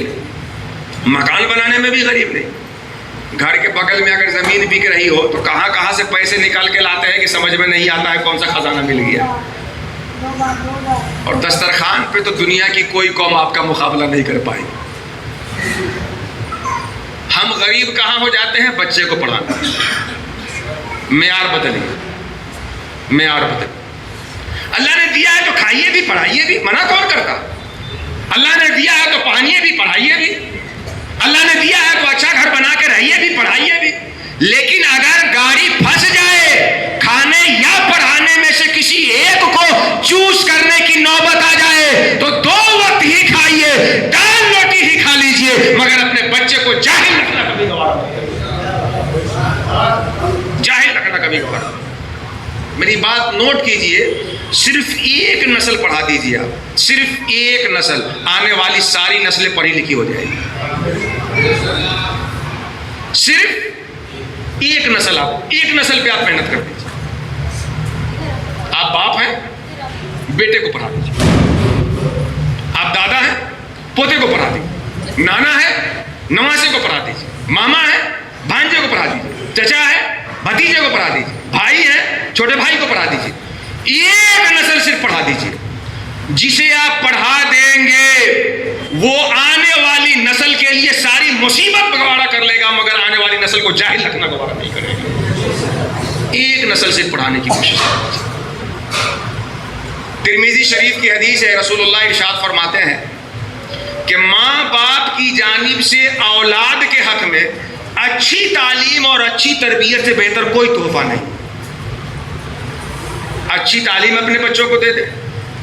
مکان بنانے میں بھی غریب نہیں۔ گھر کے بغل میں اگر زمین بک رہی ہو تو کہاں کہاں سے پیسے نکال کے لاتے ہیں کہ سمجھ میں نہیں آتا ہے کون سا خزانہ مل گیا۔ اور دسترخوان پہ تو دنیا کی کوئی قوم آپ کا مقابلہ نہیں کر پائی۔ ہم غریب کہاں ہو جاتے ہیں؟ بچے کو پڑھانا۔ معیار بدلیے، معیار بدلیے۔ اللہ نے دیا ہے تو کھائیے بھی پڑھائیے بھی، منع کون کرتا؟ اللہ نے دیا ہے تو پہنیے بھی پڑھائیے بھی، اللہ نے دیا ہے تو اچھا گھر بنا کے رہیے بھی پڑھائیے بھی۔ لیکن اگر گاڑی پھنس جائے، کھانے یا پڑھانے میں سے کسی ایک کو چوز کرنے کی نوبت آ جائے تو 2 وقت ہی کھائیے، دال روٹی ہی کھا لیجئے، مگر اپنے بچے کو جاہل رکھنا کبھی گوارا نہیں، جاہل رکھنا کبھی گوارا نہیں۔ میری بات نوٹ کیجئے، صرف ایک نسل پڑھا دیجئے آپ، صرف ایک نسل، آنے والی ساری نسلیں پڑھی لکھی ہو جائے گی۔ صرف ایک نسل، آپ ایک نسل پہ آپ محنت کر دیجئے۔ آپ باپ ہیں، بیٹے کو پڑھا دیجئے۔ آپ دادا ہیں، پوتے کو پڑھا دیجئے۔ نانا ہے، نواسے کو پڑھا دیجئے۔ ماما ہے، بھانجے کو پڑھا دیجئے۔ چچا ہے، بھتیجے کو پڑھا دیجئے۔ بھائی ہے، چھوٹے بھائی کو پڑھا دیجئے۔ ایک نسل صرف پڑھا دیجئے۔ جسے آپ پڑھا دیں گے وہ آنے والی نسل کے لیے ساری مصیبت گوارا کر لے گا، مگر آنے والی نسل کو جاہل رکھنا گوارا نہیں کرے گا۔ ایک نسل صرف پڑھانے کی کوشش کریں۔ ترمذی شریف کی حدیث ہے، رسول اللہ ارشاد فرماتے ہیں کہ ماں باپ کی جانب سے اولاد کے حق میں اچھی تعلیم اور اچھی تربیت سے بہتر کوئی تحفہ نہیں۔ اچھی تعلیم اپنے بچوں کو دے دے،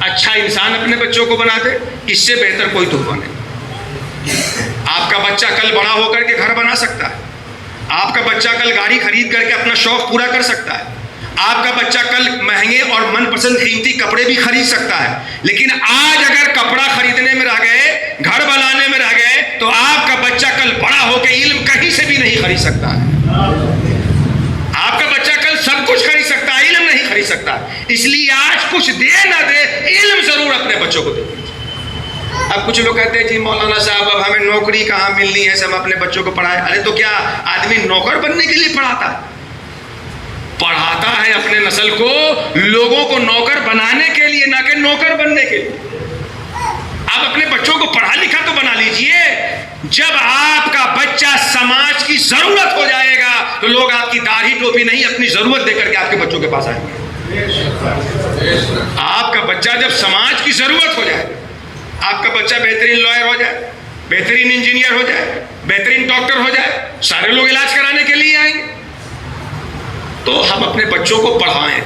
اچھا انسان اپنے بچوں کو بنا دے، اس سے بہتر کوئی تحفہ نہیں۔ آپ کا بچہ کل بڑا ہو کر کے گھر بنا سکتا ہے، آپ کا بچہ کل گاڑی خرید کر کے اپنا شوق پورا کر سکتا ہے، آپ کا بچہ کل مہنگے اور من پسند قیمتی کپڑے بھی خرید سکتا ہے، لیکن آج اگر کپڑا خریدنے میں رہ گئے، گھر بنانے میں رہ گئے، تو آپ کا بچہ کل بڑا ہو کے علم کہیں سے بھی نہیں خرید سکتا ہے۔ آپ کا بچہ کل سب کچھ خرید سکتا ہے، علم نہیں خرید سکتا۔ اس لیے آج کچھ دے نہ دے، علم ضرور اپنے بچوں کو دے دیجیے۔ اب کچھ لوگ کہتے ہیں جی مولانا صاحب اب ہمیں نوکری کہاں ملنی ہے، ہم اپنے بچوں کو پڑھائیں. ارے تو کیا آدمی نوکر بننے کے لیے پڑھاتا ہے؟ پڑھاتا ہے اپنے نسل کو لوگوں کو نوکر بنانے کے لیے، نہ کہ نوکر بننے کے لیے. آپ اپنے بچوں کو پڑھا لکھا تو بنا لیجئے. جب آپ کا بچہ سماج کی ضرورت ہو جائے گا تو لوگ آپ کی داڑھی ٹوپی نہیں اپنی ضرورت دے کر کے آپ کے بچوں کے پاس آئیں گے. آپ کا بچہ جب سماج کی ضرورت ہو جائے، آپ کا بچہ بہترین لائر ہو جائے، بہترین انجینئر ہو جائے، بہترین ڈاکٹر ہو جائے، سارے لوگ علاج کرانے کے لیے آئیں گے. تو ہم اپنے بچوں کو پڑھائیں.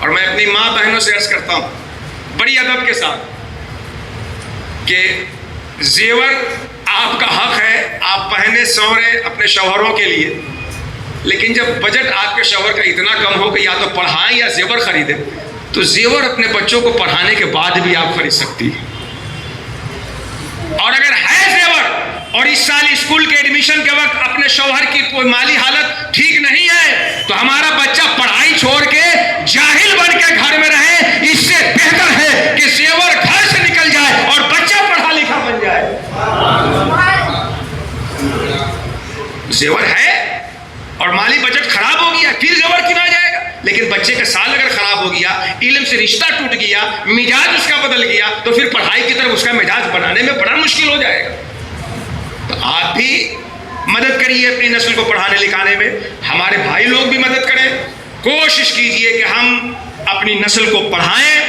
اور میں اپنی ماں بہنوں سے عرض کرتا ہوں بڑی ادب کے ساتھ کہ زیور آپ کا حق ہے، آپ پہنے سنورے اپنے شوہروں کے لیے، لیکن جب بجٹ آپ کے شوہر کا اتنا کم ہو کہ یا تو پڑھائیں یا زیور خریدیں، تو زیور اپنے بچوں کو پڑھانے کے بعد بھی آپ خرید سکتی ہیں. اور اگر ہے زیور اور اس سال اسکول کے ایڈمیشن کے وقت اپنے شوہر کی مالی حالت ٹھیک نہیں ہے تو ہمارا بچہ پڑھائی چھوڑ کے جاہل بن کے گھر میں رہے، اس سے بہتر ہے کہ زیور گھر سے نکل جائے اور بچہ پڑھا لکھا بن جائے. زیور ہے اور مالی بجٹ خراب ہو گیا پھر زیور کیوں نہ جائے گا، لیکن بچے کا سال اگر خراب ہو گیا، علم سے رشتہ ٹوٹ گیا، مزاج اس کا بدل گیا، تو پھر پڑھائی کی طرف اس کا مزاج بنانے میں بڑا مشکل ہو جائے گا. تو آپ بھی مدد کریے اپنی نسل کو پڑھانے لکھانے میں، ہمارے بھائی لوگ بھی مدد کریں. کوشش کیجئے کہ ہم اپنی نسل کو پڑھائیں،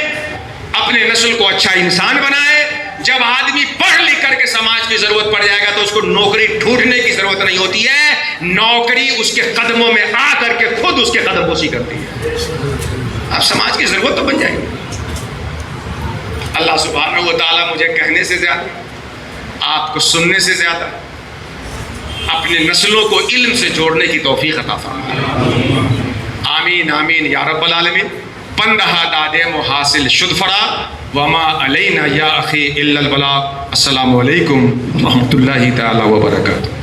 اپنے نسل کو اچھا انسان بنائیں. جب آدمی پڑھ لکھ کر کے سماج کی ضرورت پڑ جائے گا تو اس کو نوکری ڈھونڈنے کی ضرورت نہیں ہوتی ہے، نوکری اس کے قدموں میں آ کر کے خود اس کے قدم بوسی کرتی ہے. اب سماج کی ضرورت تو بن جائے گی. اللہ سبحانہ و تعالیٰ مجھے کہنے سے زیادہ، آپ کو سننے سے زیادہ اپنے نسلوں کو علم سے جوڑنے کی توفیق عطا فرمائے. آمین آمین یا رب العالمین. پندہا دادے محاصل شد فرا وما علینا یا اخی الا البلاغ. السلام علیکم ورحمۃ اللہ تعالی وبرکاتہ.